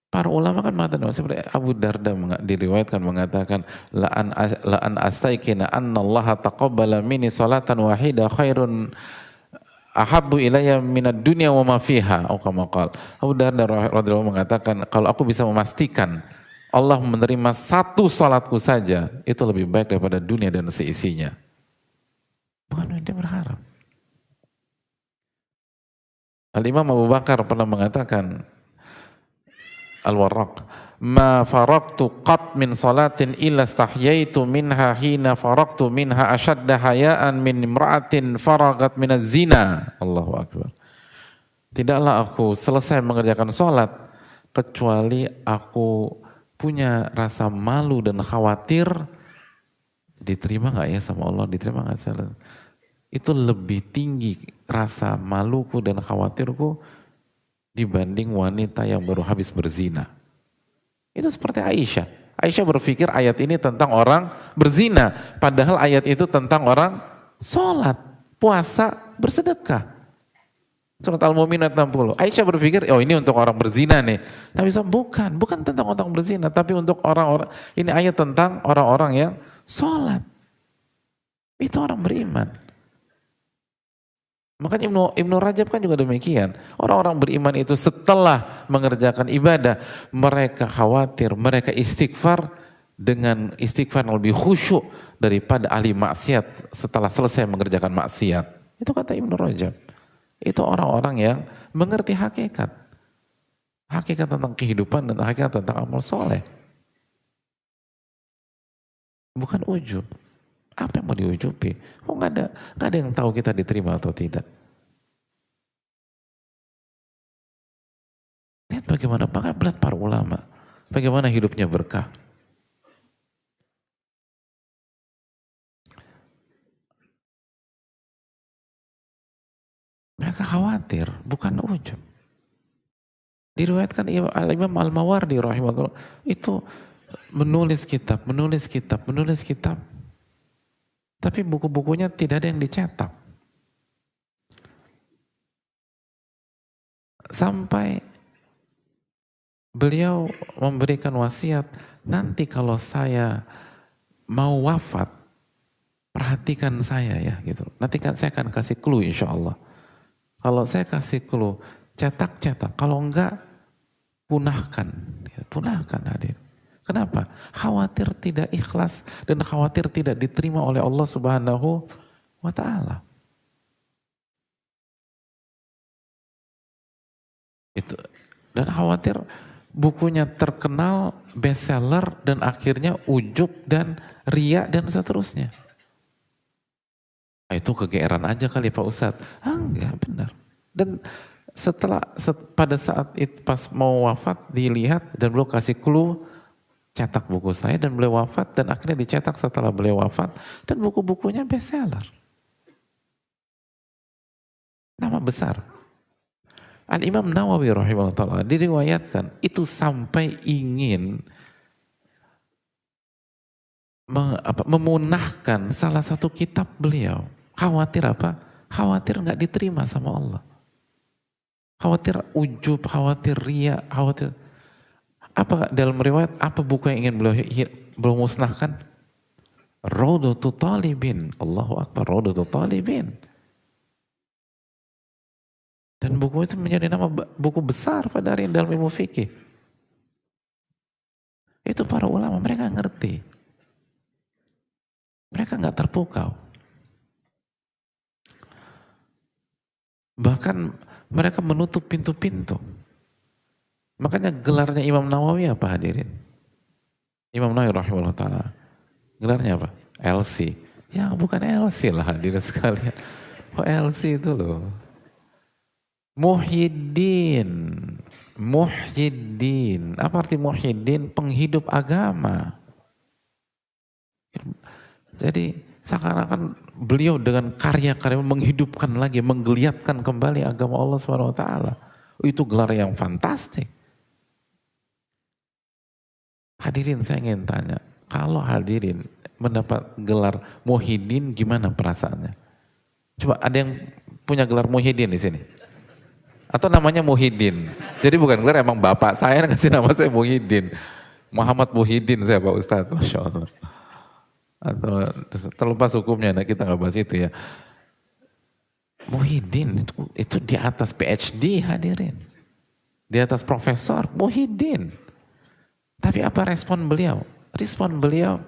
para ulama kan mengatakan, seperti Abu Darda diriwayatkan mengatakan, la'an astaikina anna Allah taqabbala minni salatan wahida khairun ahabbu ilayya minad dunya wa ma fiha, atau kama qala. Abu Darda radhiyallahu mengatakan, kalau aku bisa memastikan Allah menerima satu salatku saja, itu lebih baik daripada dunia dan seisinya. Bukan dia berharap. Al-Imam Abu Bakar pernah mengatakan, Al-Warraq, ma faraqtu qat min salatin illa stahyaitu minha hina faraqtu minha ashadda hayaan min imra'atin faragat minaz zina. Allahu Akbar. Tidaklah aku selesai mengerjakan sholat kecuali aku punya rasa malu dan khawatir, diterima gak ya sama Allah, diterima gak salat. Itu lebih tinggi rasa maluku dan khawatirku dibanding wanita yang baru habis berzina. Itu seperti Aisyah. Aisyah berpikir ayat ini tentang orang berzina, padahal ayat itu tentang orang sholat, puasa, bersedekah. Surat Al-Mu'minun 60. Aisyah berpikir, oh ini untuk orang berzina nih. Nabi SAW bukan tentang orang berzina, tapi untuk orang-orang, ini ayat tentang orang-orang yang sholat. Itu orang beriman. Makanya Ibnu Rajab kan juga demikian. Orang-orang beriman itu setelah mengerjakan ibadah, mereka khawatir, mereka istighfar dengan istighfar yang lebih khusyuk daripada ahli maksiat setelah selesai mengerjakan maksiat. Itu kata Ibnu Rajab. Itu orang-orang yang mengerti hakikat. Hakikat tentang kehidupan dan hakikat tentang amal soleh. Bukan ujub. Apa yang mau diujubi? Oh nggak ada yang tahu kita diterima atau tidak. Lihat bagaimana belat para ulama, bagaimana hidupnya berkah. Mereka khawatir, bukan ujub. Diriwayatkan Imam Al-Mawardi rahimahullah itu menulis kitab. Tapi buku-bukunya tidak ada yang dicetak. Sampai beliau memberikan wasiat, nanti kalau saya mau wafat, perhatikan saya ya gitu. Nanti kan saya akan kasih clue insya Allah. Kalau saya kasih clue, cetak. Kalau enggak, punahkan hadir. Kenapa? Khawatir tidak ikhlas dan khawatir tidak diterima oleh Allah Subhanahu wa Ta'ala. Itu. Dan khawatir bukunya terkenal, bestseller, dan akhirnya ujub dan ria dan seterusnya. Itu kegeeran aja kali Pak Ustadz. Enggak, benar. Dan pada saat itu pas mau wafat dilihat dan beliau kasih clue, cetak buku saya dan beliau wafat, dan akhirnya dicetak setelah beliau wafat dan buku-bukunya bestseller. Nama besar. Al-Imam Nawawi rahimahullah ta'ala diriwayatkan itu sampai ingin memunahkan salah satu kitab beliau. Khawatir apa? Khawatir nggak diterima sama Allah. Khawatir ujub, khawatir ria, khawatir. Apa dalam riwayat, apa buku yang ingin beliau musnahkan? Raudatul Talibin. Allahu Akbar, Raudatul Talibin. Dan buku itu menjadi nama buku besar pada hari ini dalam ilmu fikih. Itu para ulama, mereka ngerti. Mereka nggak terpukau. Bahkan mereka menutup pintu-pintu. Makanya gelarnya Imam Nawawi apa hadirin? Imam Nawawi rahimahullah ta'ala. Gelarnya apa? LC. Ya bukan LC lah hadirin sekalian. Oh LC itu loh. Muhyiddin. Muhyiddin. Apa arti Muhyiddin? Penghidup agama. Jadi seakan-akan beliau dengan karya-karya menghidupkan lagi, menggeliatkan kembali agama Allah SWT. Itu gelar yang fantastik. Hadirin saya ingin tanya, kalau hadirin mendapat gelar Muhyiddin gimana perasaannya? Coba ada yang punya gelar Muhyiddin di sini? Atau namanya Muhyiddin? Jadi bukan gelar, emang bapak saya kasih nama saya Muhyiddin. Muhammad Muhyiddin saya Pak Ustadz, Masya Allah. Atau terlepas hukumnya, nah kita nggak bahas itu ya. Muhyiddin itu di atas PhD hadirin. Di atas profesor, Muhyiddin. Tapi apa respon beliau? Respon beliau,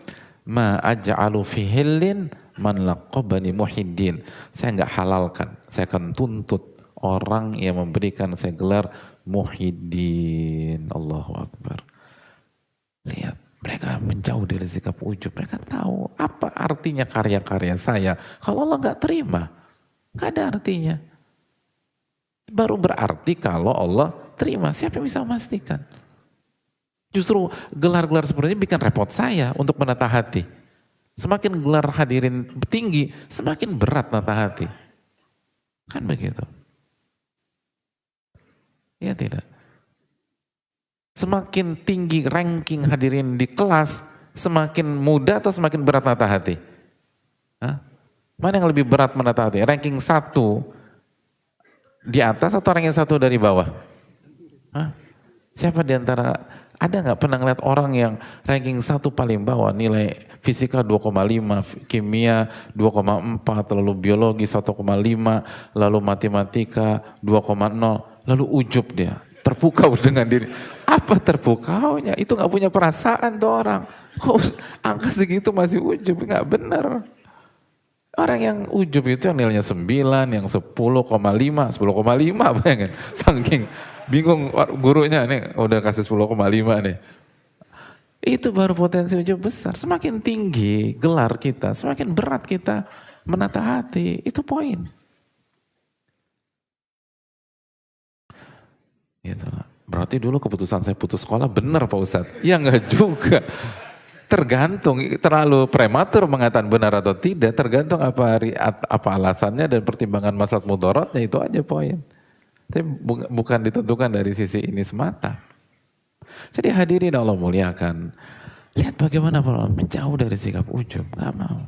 ma aj'alu fi hillin man laqabani Muhyiddin. Saya nggak halalkan, saya akan tuntut orang yang memberikan saya gelar Muhyiddin. Allahu Akbar. Lihat, mereka menjauh dari sikap ujub. Mereka tahu apa artinya karya-karya saya. Kalau Allah nggak terima, nggak ada artinya. Baru berarti kalau Allah terima. Siapa yang bisa memastikan? Justru gelar-gelar seperti ini bikin repot saya untuk menata hati. Semakin gelar hadirin tinggi, semakin berat menata hati. Kan begitu. Ya tidak. Semakin tinggi ranking hadirin di kelas, semakin mudah atau semakin berat menata hati? Hah? Mana yang lebih berat menata hati? Ranking 1 di atas atau ranking 1 dari bawah? Hah? Siapa di antara, ada nggak pernah ngeliat orang yang ranking 1 paling bawah, nilai fisika 2,5, kimia 2,4, lalu biologi 1,5, lalu matematika 2,0, lalu ujub dia, terpukau dengan diri. Apa terpukaunya? Itu nggak punya perasaan tuh orang. Kok angka segitu masih ujub? Nggak benar. Orang yang ujub itu yang nilainya 9, yang 10,5, 10,5 bayangin. Saking bingung gurunya nih udah kasih 10,5 nih. Itu baru potensi ujub besar. Semakin tinggi gelar kita, semakin berat kita menata hati. Itu poin. Gitu lah. Berarti dulu keputusan saya putus sekolah benar Pak Ustadz? Ya enggak juga. Tergantung, terlalu prematur mengatakan benar atau tidak, tergantung apa alasannya dan pertimbangan maslahat mudaratnya, itu aja poin. Tapi bukan ditentukan dari sisi ini semata. Jadi hadirin Allah muliakan, lihat bagaimana para ulama menjauh dari sikap ujub, gak mau.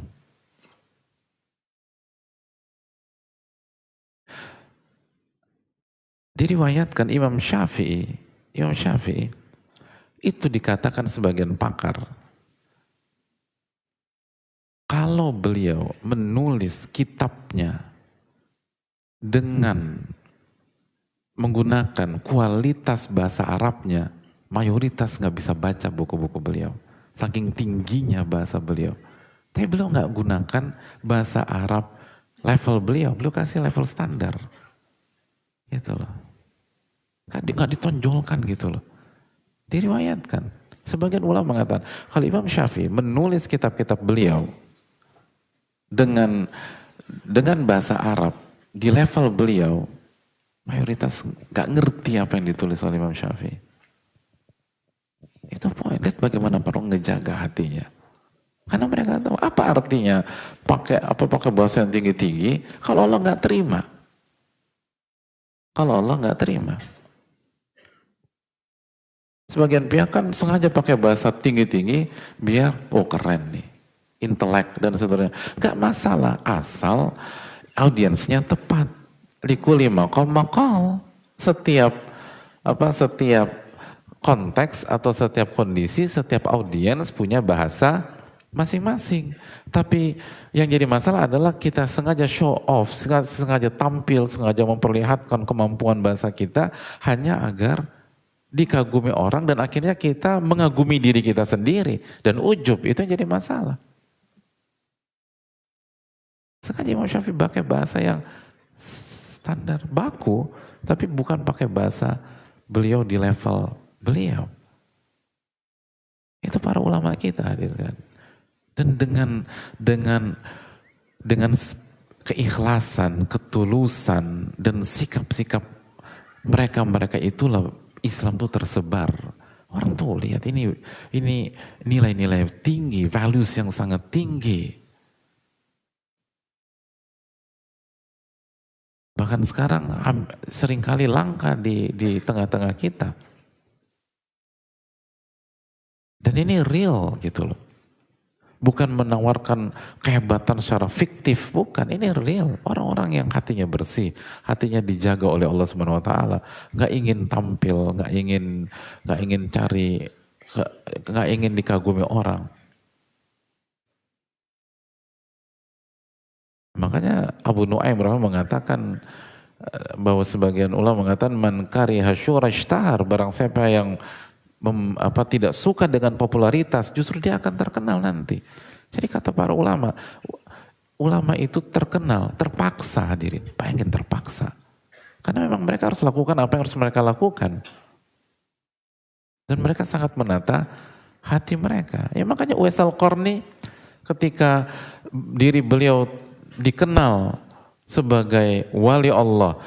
Diriwayatkan Imam Syafi'i itu dikatakan sebagian pakar, kalau beliau menulis kitabnya dengan menggunakan kualitas bahasa Arabnya, mayoritas nggak bisa baca buku-buku beliau. Saking tingginya bahasa beliau. Tapi beliau nggak gunakan bahasa Arab level beliau kasih level standar. Gitu loh. Nggak ditonjolkan gitu loh. Diriwayatkan. Sebagian ulama mengatakan, kalau Imam Syafi'i menulis kitab-kitab beliau dengan bahasa Arab di level beliau, mayoritas gak ngerti apa yang ditulis oleh Imam Syafi'i. Itu poin. Lihat bagaimana perlu ngejaga hatinya. Karena mereka tahu apa artinya pakai bahasa yang tinggi-tinggi kalau Allah nggak terima. kalau Allah nggak terima. Sebagian pihak kan sengaja pakai bahasa tinggi-tinggi biar oh keren nih, intelek dan seterusnya. Gak masalah asal audiensnya tepat. Likuli maqam maqal. Setiap konteks atau setiap kondisi, setiap audiens punya bahasa masing-masing. Tapi yang jadi masalah adalah kita sengaja show off, sengaja tampil, sengaja memperlihatkan kemampuan bahasa kita hanya agar dikagumi orang dan akhirnya kita mengagumi diri kita sendiri dan ujub, itu yang jadi masalah. Sengaja Imam Syafi'i pakai bahasa yang standar, baku, tapi bukan pakai bahasa beliau di level beliau. Itu para ulama kita hadir kan. Dan dengan keikhlasan, ketulusan dan sikap-sikap mereka itulah Islam tuh tersebar. Orang tuh lihat ini nilai-nilai tinggi, values yang sangat tinggi. Bahkan sekarang seringkali langka di tengah-tengah kita. Dan ini real gitu loh. Bukan menawarkan kehebatan secara fiktif, bukan. Ini real. Orang-orang yang hatinya bersih, hatinya dijaga oleh Allah Subhanahu Wa Taala, nggak ingin tampil, nggak ingin cari, nggak ingin dikagumi orang. Makanya Abu Nuaim mengatakan bahwa sebagian ulama mengatakan man kariha syura ishtahar, barang siapa yang tidak suka dengan popularitas, justru dia akan terkenal nanti. Jadi kata para ulama itu terkenal, terpaksa hadirin, pengen terpaksa. Karena memang mereka harus lakukan apa yang harus mereka lakukan. Dan mereka sangat menata hati mereka. Ya makanya Uwais Al-Qarni ketika diri beliau dikenal sebagai wali Allah,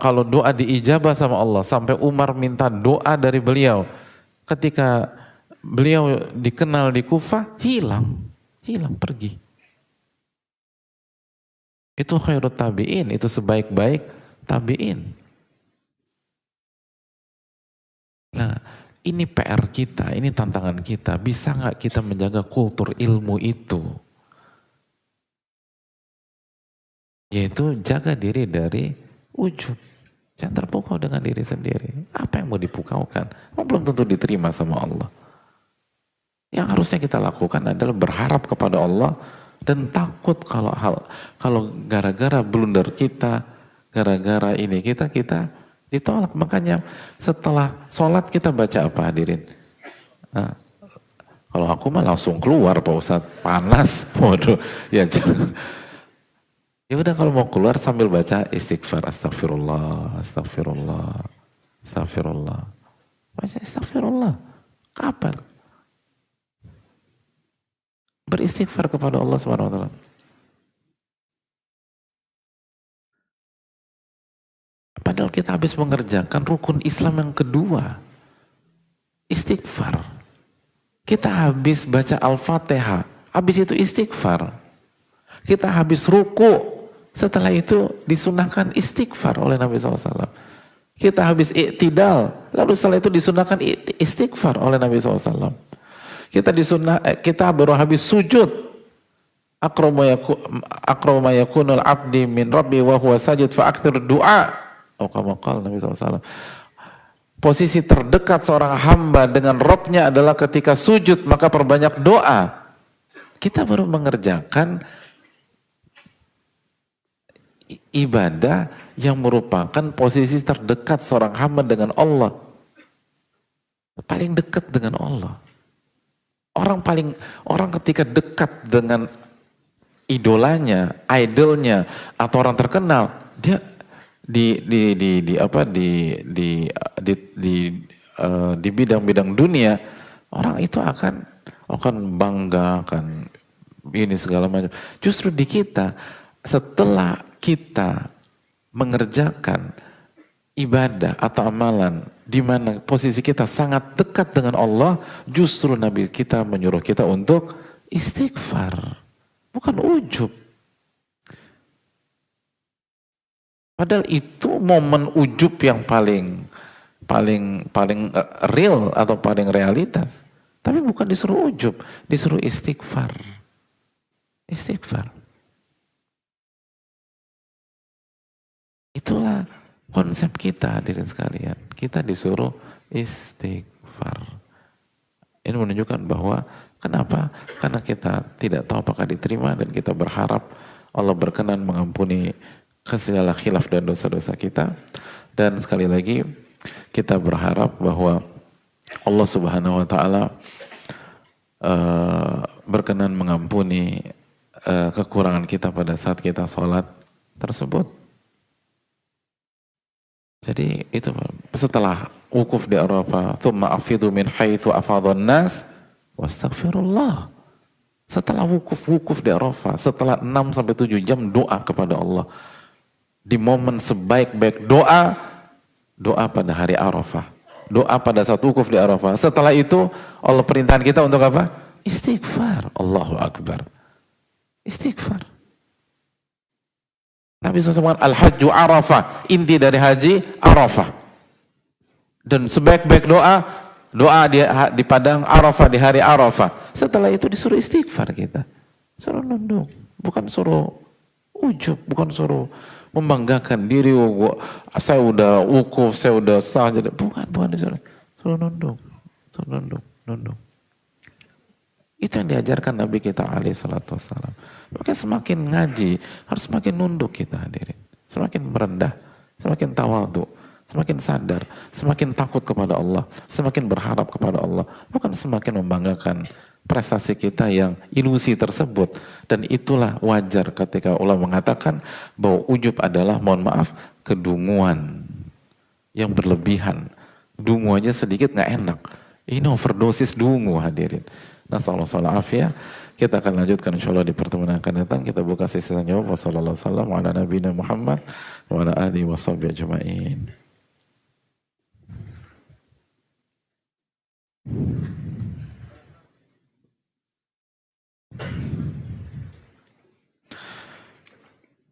kalau doa diijabah sama Allah, sampai Umar minta doa dari beliau. Ketika beliau dikenal di Kufah, hilang pergi. Itu khairut tabi'in, itu sebaik-baik tabi'in. Nah, ini PR kita, ini tantangan kita. Bisa nggak kita menjaga kultur ilmu itu? Yaitu jaga diri dari ujub. Jangan terpukau dengan diri sendiri. Apa yang mau dipukaukan? Belum tentu diterima sama Allah. Yang harusnya kita lakukan adalah berharap kepada Allah dan takut kalau gara-gara blunder kita, gara-gara ini kita ditolak. Makanya setelah sholat kita baca apa hadirin? Nah, kalau aku mah langsung keluar Pak Ustadz, panas. Waduh, ya jangan. Ya udah kalau mau keluar sambil baca istighfar, astagfirullah, astagfirullah, astagfirullah. Baca astagfirullah. Kapan? Beristighfar kepada Allah Subhanahu wa taala. Padahal kita habis mengerjakan rukun Islam yang kedua. Istighfar. Kita habis baca Al-Fatihah, habis itu istighfar. Kita habis ruku, setelah itu disunahkan istighfar oleh Nabi SAW. Kita habis i'tidal, lalu setelah itu disunahkan istighfar oleh Nabi SAW. Kita baru habis sujud. Akrama yakunul abdi min rabbi wa huwa sajid fa akthir du'a. Oh, kama qala Nabi SAW. Posisi terdekat seorang hamba dengan Rabbnya adalah ketika sujud, maka perbanyak doa. Kita baru mengerjakan ibadah yang merupakan posisi terdekat seorang hamba dengan Allah. Paling dekat dengan Allah. Orang ketika dekat dengan idolanya, idolnya atau orang terkenal, dia di bidang-bidang dunia, orang itu akan bangga, akan ini segala macam. Justru di kita, setelah kita mengerjakan ibadah atau amalan di mana posisi kita sangat dekat dengan Allah, justru Nabi kita menyuruh kita untuk istighfar, bukan ujub. Padahal itu momen ujub yang paling paling paling real atau paling realitas. Tapi bukan disuruh ujub, disuruh istighfar. Istighfar. Itulah konsep kita, hadirin sekalian. Kita disuruh istighfar. Ini menunjukkan bahwa kenapa? Karena kita tidak tahu apakah diterima dan kita berharap Allah berkenan mengampuni segala khilaf dan dosa-dosa kita. Dan sekali lagi kita berharap bahwa Allah Subhanahu wa taala berkenan mengampuni kekurangan kita pada saat kita sholat tersebut. Jadi itu setelah wukuf di Arafah, thumma afidu min haitsu afadhan nas wastaghfirullah. Setelah wukuf di Arafah, setelah 6 sampai 7 jam doa kepada Allah. Di momen sebaik-baik doa, doa pada hari Arafah. Doa pada saat wukuf di Arafah. Setelah itu Allah perintahkan kita untuk apa? Istighfar. Allahu Akbar. Istighfar. Nabi SAW Al-Hajju Arafah, inti dari haji Arafah. Dan sebaik-baik doa, doa di padang Arafah, di hari Arafah. Setelah itu disuruh istighfar kita. Suruh nunduk, bukan suruh ujub, bukan suruh membanggakan diri. Saya udah wukuf, saya udah sah. Bukan disuruh. Suruh nunduk, nunduk. Itu yang diajarkan Nabi kita alaihi salatu wassalam. Maka semakin ngaji, harus semakin nunduk kita hadirin. Semakin merendah, semakin tawadhu, semakin sadar, semakin takut kepada Allah, semakin berharap kepada Allah. Bukan semakin membanggakan prestasi kita yang ilusi tersebut. Dan itulah wajar ketika ulama mengatakan bahwa ujub adalah, mohon maaf, kedunguan yang berlebihan. Dungu aja sedikit nggak enak. Ini overdosis dungu hadirin. Nasallallahu afiyah. Kita akan lanjutkan insyaallah di pertemuan yang akan datang. Kita buka sesi tanya jawab. Wassallallahu wasallam ala nabiyina Muhammad wa ala alihi washabbihi ajmain.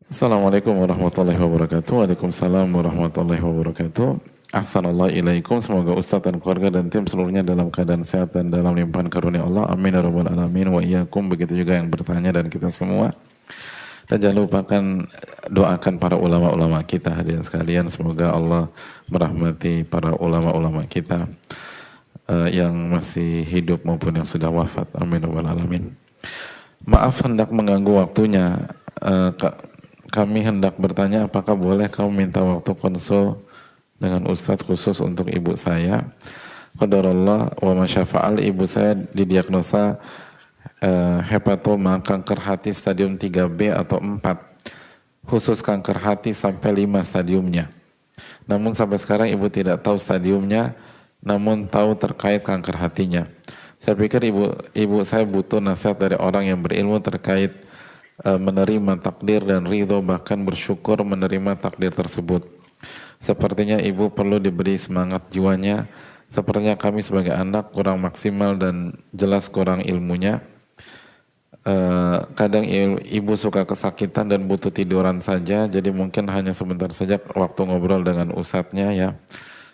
Assalamualaikum warahmatullahi wabarakatuh. Waalaikumsalam warahmatullahi wabarakatuh. Ahsanallahu ilaikum. Semoga Ustadz dan keluarga dan tim seluruhnya dalam keadaan sehat dan dalam limpahan karunia Allah. Amin ya rabbal alamin wa iyyakum. Begitu juga yang bertanya dan kita semua. Dan jangan lupakan doakan para ulama-ulama kita hadirin sekalian. Semoga Allah merahmati para ulama-ulama kita yang masih hidup maupun yang sudah wafat. Amin ya rabbal alamin. Maaf hendak mengganggu waktunya. Kami hendak bertanya apakah boleh kamu minta waktu konsul dengan Ustadz khusus untuk ibu saya. Qadarullah wa masyafa'al, ibu saya didiagnosa hepatoma, kanker hati stadium 3B atau 4. Khusus kanker hati sampai 5 stadiumnya. Namun sampai sekarang ibu tidak tahu stadiumnya, namun tahu terkait kanker hatinya. Saya pikir ibu saya butuh nasihat dari orang yang berilmu terkait menerima takdir dan ridho, bahkan bersyukur menerima takdir tersebut. Sepertinya ibu perlu diberi semangat jiwanya. Sepertinya kami sebagai anak kurang maksimal dan jelas kurang ilmunya. Kadang ibu suka kesakitan dan butuh tiduran saja, jadi mungkin hanya sebentar saja waktu ngobrol dengan ustadznya ya.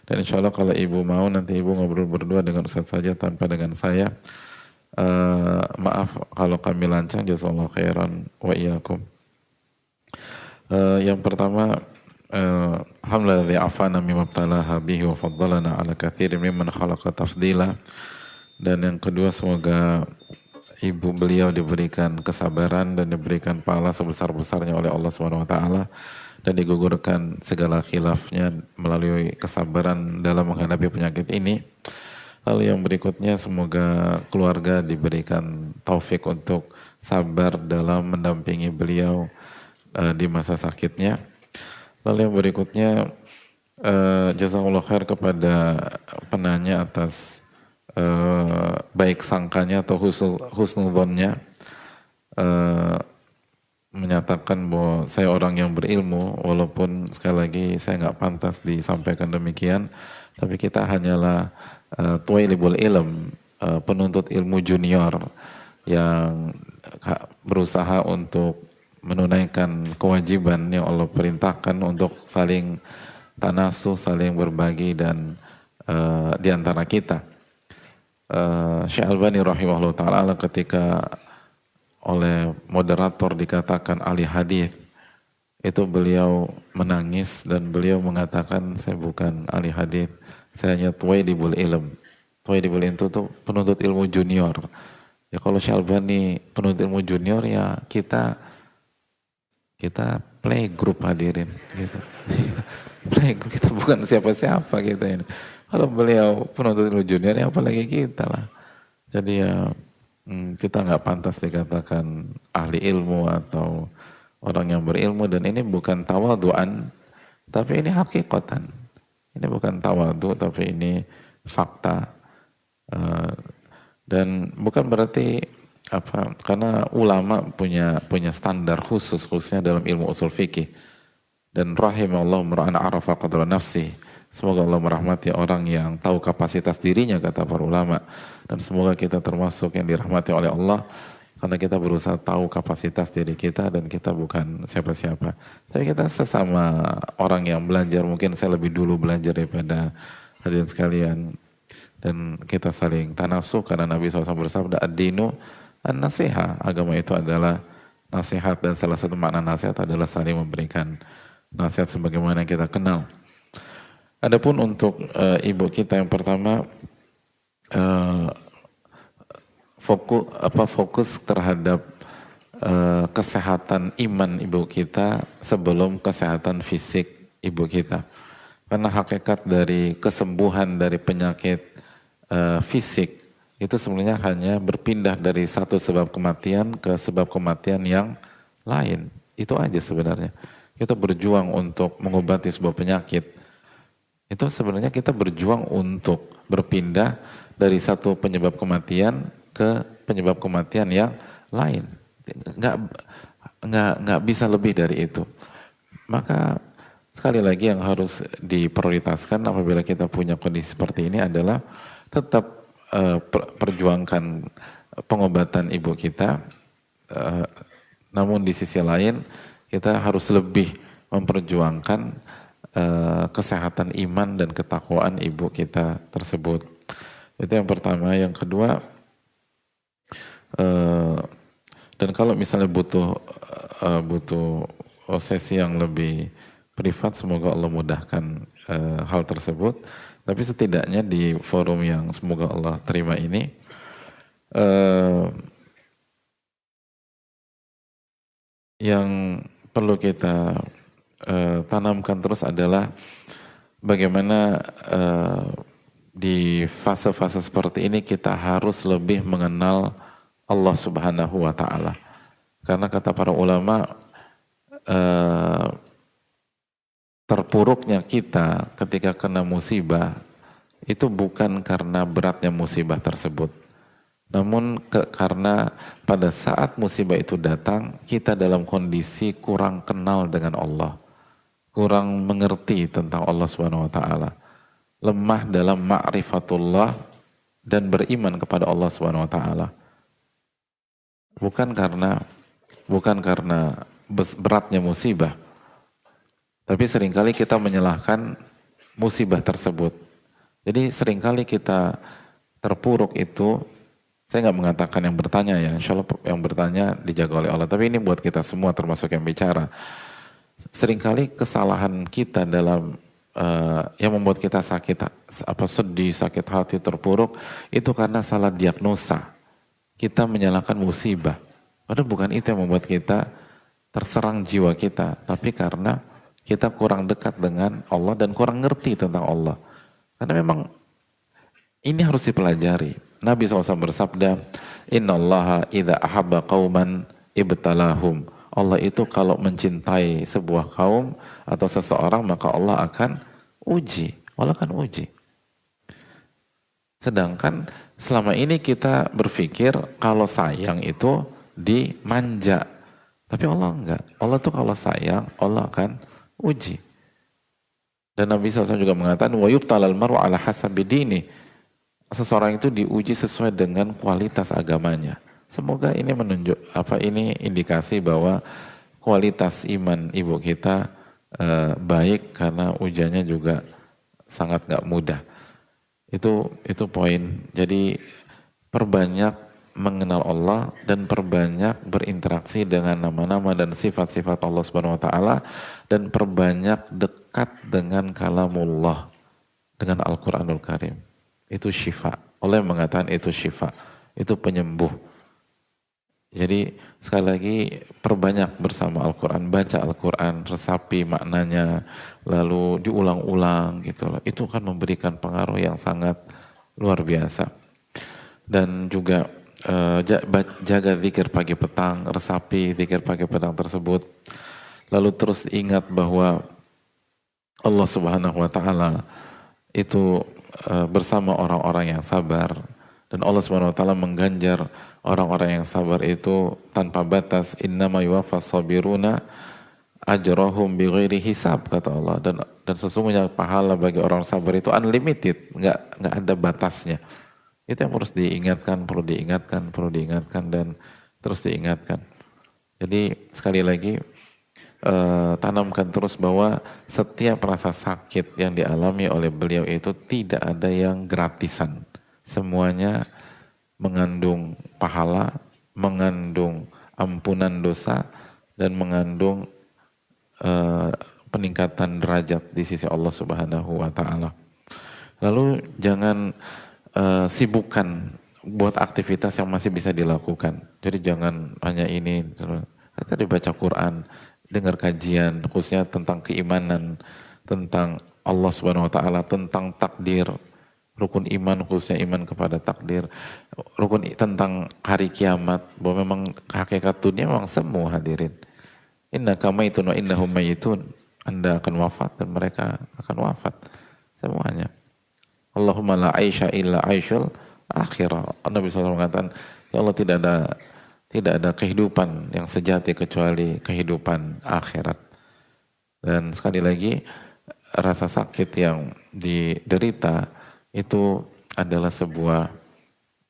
Dan insya Allah kalau ibu mau nanti ibu ngobrol berdua dengan ustadz saja tanpa dengan saya. Maaf kalau kami lancang, jazakallahu khairan wa iyyakum. Yang pertama, alhamdulillah afana mimma ibtalaha bihi wa faddalana ala katsirin mimman khalaqa tafdila. Dan yang kedua, semoga ibu beliau diberikan kesabaran dan diberikan pahala sebesar-besarnya oleh Allah Subhanahu wa taala dan digugurkan segala khilafnya melalui kesabaran dalam menghadapi penyakit ini. Lalu yang berikutnya, semoga keluarga diberikan taufik untuk sabar dalam mendampingi beliau di masa sakitnya. Lalu yang berikutnya, jazakallahu khair kepada penanya atas baik sangkanya atau husnudhonnya, menyatakan bahwa saya orang yang berilmu, walaupun sekali lagi saya nggak pantas disampaikan demikian, tapi kita hanyalah tuwailibul ilm, penuntut ilmu junior yang berusaha untuk menunaikan kewajiban yang Allah perintahkan untuk saling tanasuh, saling berbagi dan di antara kita. Syekh Albani rahimahullah ta'ala ketika oleh moderator dikatakan ahli hadis, itu beliau menangis dan beliau mengatakan, saya bukan ahli hadis, saya hanya tuwaidibul ilm. Tuwaidibul ilm itu tuh penuntut ilmu junior. Ya kalau Syekh Albani penuntut ilmu junior, ya kita playgroup hadirin gitu. Playgroup, kita bukan siapa-siapa kita ini. Kalau beliau penuntut ilmu junior, ya apalagi kita lah. Jadi ya kita nggak pantas dikatakan ahli ilmu atau orang yang berilmu, dan ini bukan tawaduan, tapi ini hakikatan. Ini bukan tawadu, tapi ini fakta. Dan bukan berarti apa, karena ulama punya standar khususnya dalam ilmu usul fikih. Dan rahimallahu mar'an arafa qadra nafsi. Semoga Allah merahmati orang yang tahu kapasitas dirinya, kata para ulama. Dan semoga kita termasuk yang dirahmati oleh Allah, karena kita berusaha tahu kapasitas diri kita dan kita bukan siapa-siapa. Tapi kita sesama orang yang belajar, mungkin saya lebih dulu belajar daripada hadirin sekalian. Dan kita saling tanasuh karena Nabi SAW bersabda, ad-dinu an-nasiha. Agama itu adalah nasihat, dan salah satu makna nasihat adalah saling memberikan nasihat sebagaimana kita kenal. Adapun untuk ibu kita yang pertama, fokus terhadap kesehatan iman ibu kita sebelum kesehatan fisik ibu kita. Karena hakikat dari kesembuhan dari penyakit fisik itu sebenarnya hanya berpindah dari satu sebab kematian ke sebab kematian yang lain. Itu aja sebenarnya. Kita berjuang untuk mengobati sebuah penyakit. Itu sebenarnya kita berjuang untuk berpindah dari satu penyebab kematian ke penyebab kematian yang lain. Nggak bisa lebih dari itu. Maka sekali lagi yang harus diprioritaskan apabila kita punya kondisi seperti ini adalah tetap perjuangkan pengobatan ibu kita. Namun di sisi lain kita harus lebih memperjuangkan kesehatan iman dan ketakwaan ibu kita tersebut. Itu yang pertama. Yang kedua, dan kalau misalnya butuh sesi yang lebih privat, semoga Allah mudahkan hal tersebut. Tapi setidaknya di forum yang semoga Allah terima ini, yang perlu kita tanamkan terus adalah bagaimana di fase-fase seperti ini kita harus lebih mengenal Allah Subhanahu wa Ta'ala. Karena kata para ulama, terpuruknya kita ketika kena musibah itu bukan karena beratnya musibah tersebut, namun karena pada saat musibah itu datang kita dalam kondisi kurang kenal dengan Allah, kurang mengerti tentang Allah Subhanahu wa Ta'ala, lemah dalam ma'rifatullah dan beriman kepada Allah Subhanahu wa Ta'ala. Bukan karena beratnya musibah, tapi seringkali kita menyalahkan musibah tersebut. Jadi seringkali kita terpuruk itu, saya nggak mengatakan yang bertanya ya, insya Allah yang bertanya dijaga oleh Allah, tapi ini buat kita semua termasuk yang bicara. Seringkali kesalahan kita dalam yang membuat kita sakit, sedih, sakit hati, terpuruk, itu karena salah diagnosa. Kita menyalahkan musibah. Padahal bukan itu yang membuat kita terserang jiwa kita, tapi karena kita kurang dekat dengan Allah dan kurang ngerti tentang Allah. Karena memang ini harus dipelajari. Nabi SAW bersabda, Inna Allaha idha ahabba qawman ibtalahum. Allah itu kalau mencintai sebuah kaum atau seseorang, maka Allah akan uji. Allah akan uji. Sedangkan selama ini kita berpikir kalau sayang itu dimanja. Tapi Allah enggak. Allah tuh kalau sayang, Allah akan uji. Dan Nabi SAW juga mengatakan, wa yubtalal mar'u ala hasabi dini. Seseorang itu diuji sesuai dengan kualitas agamanya. Semoga ini menunjuk ini indikasi bahwa kualitas iman ibu kita baik karena ujiannya juga sangat gak mudah. Itu poin. Jadi perbanyak mengenal Allah dan perbanyak berinteraksi dengan nama-nama dan sifat-sifat Allah Subhanahu wa taala dan perbanyak dekat dengan kalamullah, dengan Al-Qur'anul Karim. Itu syifa. Allah yang mengatakan itu syifa. Itu penyembuh. Jadi sekali lagi perbanyak bersama Al-Quran, baca Al-Quran, resapi maknanya, lalu diulang-ulang gitu loh. Itu kan memberikan pengaruh yang sangat luar biasa. Dan juga jaga zikir pagi petang, resapi zikir pagi petang tersebut. Lalu terus ingat bahwa Allah Subhanahu wa taala itu bersama orang-orang yang sabar, dan Allah Subhanahu wa taala mengganjar orang-orang yang sabar itu tanpa batas. Innama yuwaffas sabiruna ajrahum bighairi hisab, kata Allah. Dan sesungguhnya pahala bagi orang sabar itu unlimited, nggak ada batasnya. Itu yang harus diingatkan, perlu diingatkan dan terus diingatkan. Jadi sekali lagi tanamkan terus bahwa setiap rasa sakit yang dialami oleh beliau itu tidak ada yang gratisan. Semuanya mengandung pahala, mengandung ampunan dosa, dan mengandung peningkatan derajat di sisi Allah Subhanahu wa taala. Lalu jangan sibukkan buat aktivitas yang masih bisa dilakukan. Jadi jangan hanya ini, tadi baca Quran, dengar kajian khususnya tentang keimanan, tentang Allah Subhanahu wa taala, tentang takdir, rukun iman khususnya iman kepada takdir, rukun tentang hari kiamat, bahwa memang hakikat dunia memang semu, hadirin. Innaka maitun wa innahum maitun. Anda akan wafat dan mereka akan wafat semuanya. Allahumma la aisha illa aishul akhirah. Nabi SAW mengatakan, ya Allah, tidak ada kehidupan yang sejati kecuali kehidupan akhirat. Dan sekali lagi, rasa sakit yang diderita itu adalah sebuah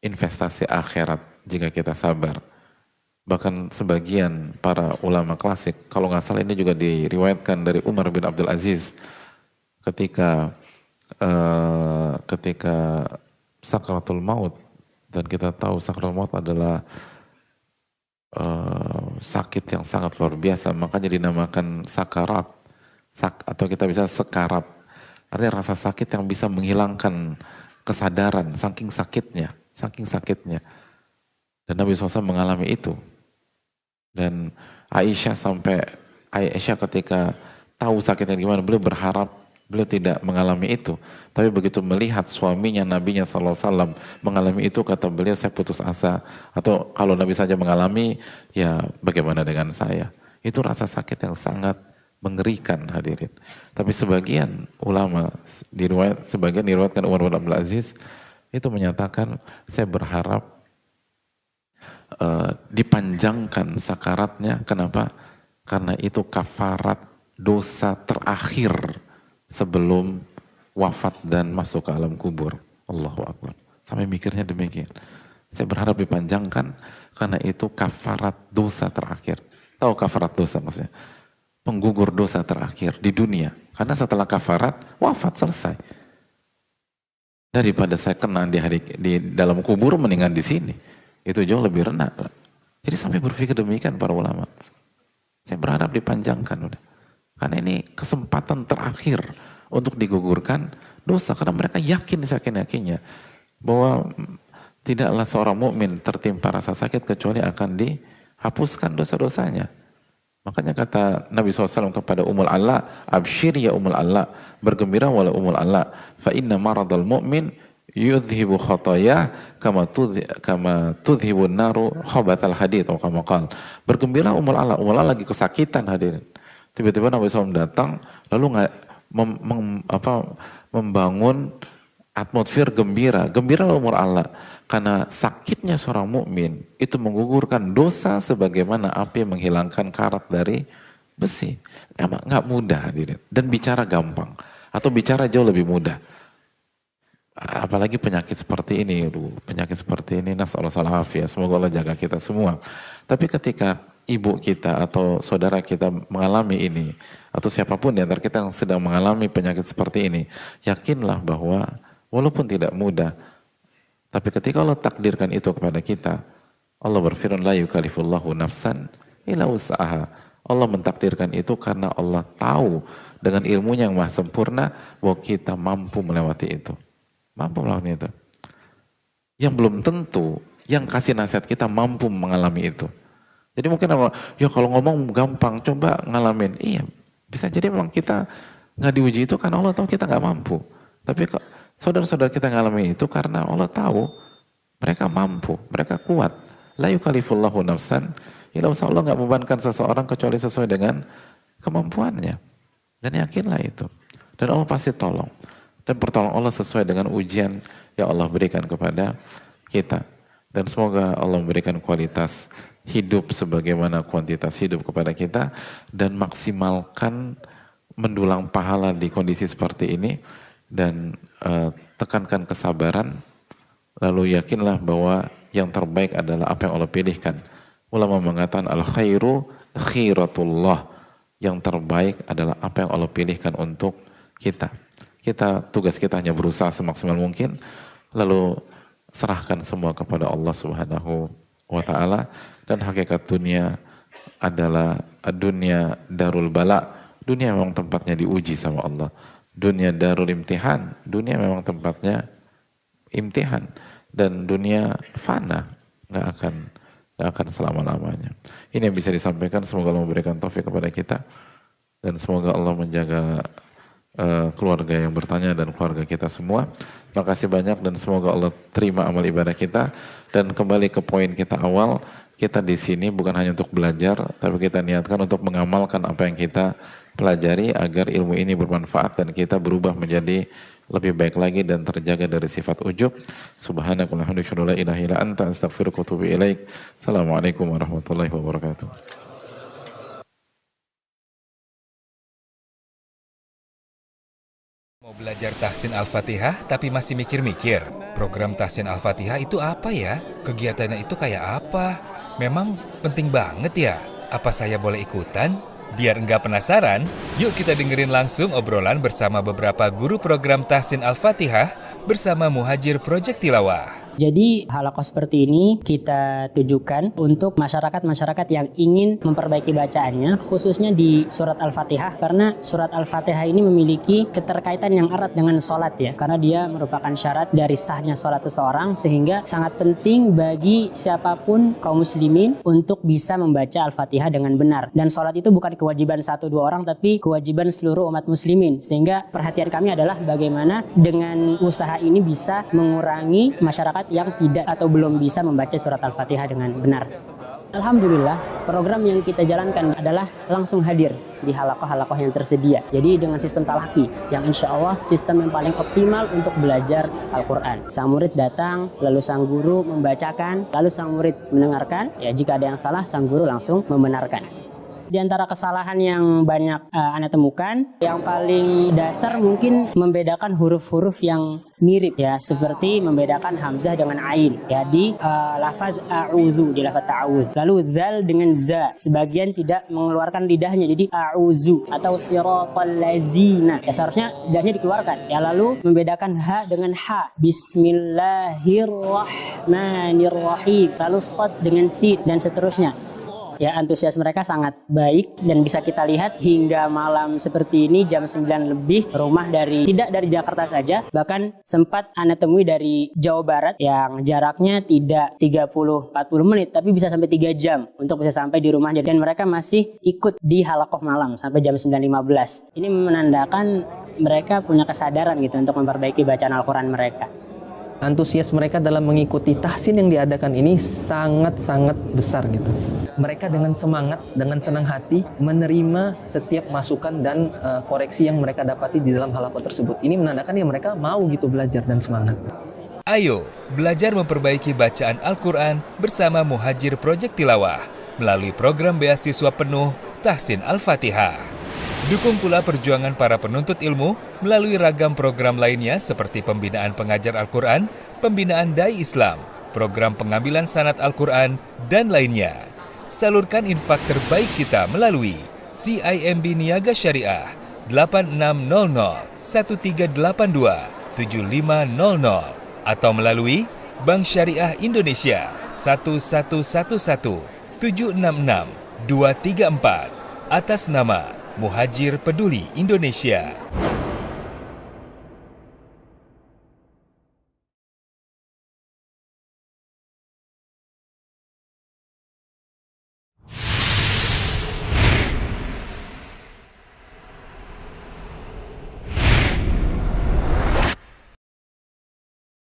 investasi akhirat jika kita sabar. Bahkan sebagian para ulama klasik, kalau nggak salah ini juga diriwayatkan dari Umar bin Abdul Aziz, ketika sakratul maut, dan kita tahu sakratul maut adalah sakit yang sangat luar biasa, makanya dinamakan sakarat, atau kita bisa sekarat, artinya rasa sakit yang bisa menghilangkan kesadaran, saking sakitnya. Dan Nabi SAW mengalami itu. Dan Aisyah ketika tahu sakitnya gimana, beliau berharap beliau tidak mengalami itu. Tapi begitu melihat suaminya, nabinya SAW mengalami itu, kata beliau, saya putus asa. Atau kalau Nabi saja mengalami, ya bagaimana dengan saya? Itu rasa sakit yang sangat mengerikan, hadirin. Tapi sebagian ulama, sebagian diriwayatkan Umar bin Abdul Aziz, itu menyatakan, saya berharap dipanjangkan sakaratnya. Kenapa? Karena itu kafarat dosa terakhir sebelum wafat dan masuk ke alam kubur. Allahu Akbar. Sampai mikirnya demikian. Saya berharap dipanjangkan karena itu kafarat dosa terakhir. Tahu kafarat dosa maksudnya? Penggugur dosa terakhir di dunia. Karena setelah kafarat, wafat, selesai. Daripada saya kena di dalam kubur, mendingan di sini. Itu jauh lebih rendah. Jadi sampai berpikir demikian para ulama. Saya berharap dipanjangkan udah. Karena ini kesempatan terakhir untuk digugurkan dosa. Karena mereka yakin-yakinnya bahwa tidaklah seorang mukmin tertimpa rasa sakit kecuali akan dihapuskan dosa-dosanya. Makanya kata Nabi SAW kepada Ummul Ala, abshir ya Ummul Ala, bergembira wala Ummul Ala, fa inna maradul mu'min yudhibu khataya kama tudhibun naru khabatal hadid, atau kama qal. Bergembira Ummul Ala lagi kesakitan, hadirin. Tiba-tiba Nabi SAW datang, lalu membangun atmosfer gembira Ummul Ala, karena sakitnya seorang mukmin itu menggugurkan dosa sebagaimana api menghilangkan karat dari besi. Nggak mudah, hadirin. Dan bicara gampang, atau bicara jauh lebih mudah. Apalagi penyakit seperti ini, nas'alullah al-afiyah, semoga Allah jaga kita semua. Tapi ketika ibu kita atau saudara kita mengalami ini, atau siapapun di antara kita yang sedang mengalami penyakit seperti ini, yakinlah bahwa walaupun tidak mudah, tapi ketika Allah takdirkan itu kepada kita, Allah berfirman, la yukallifullahu nafsan illa wus'aha. Allah mentakdirkan itu karena Allah tahu dengan ilmunya yang maha sempurna bahwa kita mampu melewati itu. Mampu melewati itu. Yang belum tentu, yang kasih nasihat kita mampu mengalami itu. Jadi mungkin apa? Ya kalau ngomong gampang, coba ngalamin. Iya, bisa jadi memang kita nggak diuji itu karena Allah tahu kita nggak mampu. Tapi kok saudara-saudara kita ngalami itu karena Allah tahu mereka mampu, mereka kuat. La yukallifullahu nafsan illa wus'aha. Allah nggak membebankan seseorang kecuali sesuai dengan kemampuannya. Dan yakinlah itu. Dan Allah pasti tolong. Dan pertolongan Allah sesuai dengan ujian yang Allah berikan kepada kita. Dan semoga Allah memberikan kualitas hidup sebagaimana kuantitas hidup kepada kita. Dan maksimalkan mendulang pahala di kondisi seperti ini. Dan tekankan kesabaran. Lalu yakinlah bahwa yang terbaik adalah apa yang Allah pilihkan. Ulama mengatakan al-khairu khiratullah. Yang terbaik adalah apa yang Allah pilihkan untuk kita. Tugas kita hanya berusaha semaksimal mungkin. Lalu serahkan semua kepada Allah Subhanahu wa ta'ala. Dan hakikat dunia adalah dunia darul bala. Dunia memang tempatnya diuji sama Allah. Dunia darul imtihan. Dunia memang tempatnya imtihan. Dan dunia fana. Nggak akan selama-lamanya. Ini yang bisa disampaikan. Semoga Allah memberikan taufik kepada kita. Dan semoga Allah menjaga keluarga yang bertanya dan keluarga kita semua. Makasih banyak dan semoga Allah terima amal ibadah kita. Dan kembali ke poin kita awal, kita di sini bukan hanya untuk belajar, tapi kita niatkan untuk mengamalkan apa yang kita pelajari agar ilmu ini bermanfaat dan kita berubah menjadi lebih baik lagi dan terjaga dari sifat ujub. Subhanakallahumma wa bihamdika la ilaha illa anta astaghfiruka wa atubu ilaik. Assalamualaikum warahmatullahi wabarakatuh. Mau belajar tahsin Al-Fatihah tapi masih mikir-mikir, program tahsin Al-Fatihah itu apa ya? Kegiatannya itu kayak apa? Memang penting banget ya? Apa saya boleh ikutan? Biar nggak penasaran, yuk kita dengerin langsung obrolan bersama beberapa guru program tahsin Al-Fatihah bersama Muhajir Project Tilawah. Jadi halaqah seperti ini kita tujukan untuk masyarakat-masyarakat yang ingin memperbaiki bacaannya, khususnya di surat Al-Fatihah, karena surat Al-Fatihah ini memiliki keterkaitan yang erat dengan sholat ya, karena dia merupakan syarat dari sahnya sholat seseorang, sehingga sangat penting bagi siapapun kaum muslimin untuk bisa membaca Al-Fatihah dengan benar. Dan sholat itu bukan kewajiban 1-2 orang, tapi kewajiban seluruh umat muslimin, sehingga perhatian kami adalah bagaimana dengan usaha ini bisa mengurangi masyarakat yang tidak atau belum bisa membaca surat Al-Fatihah dengan benar. Alhamdulillah, program yang kita jalankan adalah langsung hadir di halaqah-halaqah yang tersedia. Jadi dengan sistem talaki, yang insya Allah sistem yang paling optimal untuk belajar Al-Quran. Sang murid datang, lalu sang guru membacakan, lalu sang murid mendengarkan. Ya, jika ada yang salah, sang guru langsung membenarkan. Di antara kesalahan yang banyak Anda temukan, yang paling dasar mungkin membedakan huruf-huruf yang mirip ya, seperti membedakan hamzah dengan ain ya di lafaz a'udzu, di lafaz ta'awudz. Lalu zal dengan za, sebagian tidak mengeluarkan lidahnya jadi a'udzu atau siratal ladzina. Ya seharusnya lidahnya dikeluarkan. Ya lalu membedakan ha dengan ha, bismillahirrahmanirrahim. Lalu shad dengan sin dan seterusnya. Ya, antusias mereka sangat baik dan bisa kita lihat hingga malam seperti ini jam 9 lebih rumah tidak dari Jakarta saja, bahkan sempat Anda temui dari Jawa Barat yang jaraknya tidak 30-40 menit tapi bisa sampai 3 jam untuk bisa sampai di rumah, dan mereka masih ikut di halaqah malam sampai jam 9.15. Ini menandakan mereka punya kesadaran gitu untuk memperbaiki bacaan Al-Quran mereka. Antusias mereka dalam mengikuti tahsin yang diadakan ini sangat-sangat besar gitu. Mereka dengan semangat, dengan senang hati menerima setiap masukan dan koreksi yang mereka dapati di dalam halaqah tersebut. Ini menandakan ya mereka mau gitu belajar dan semangat. Ayo, belajar memperbaiki bacaan Al-Quran bersama Muhajir Project Tilawah melalui program beasiswa penuh Tahsin Al-Fatihah. Dukung pula perjuangan para penuntut ilmu melalui ragam program lainnya seperti pembinaan pengajar Al-Quran, pembinaan dai Islam, program pengambilan sanad Al-Quran, dan lainnya. Salurkan infak terbaik kita melalui CIMB Niaga Syariah 8600 1382 7500 atau melalui Bank Syariah Indonesia 1111 766 234 atas nama Muhajir Peduli Indonesia.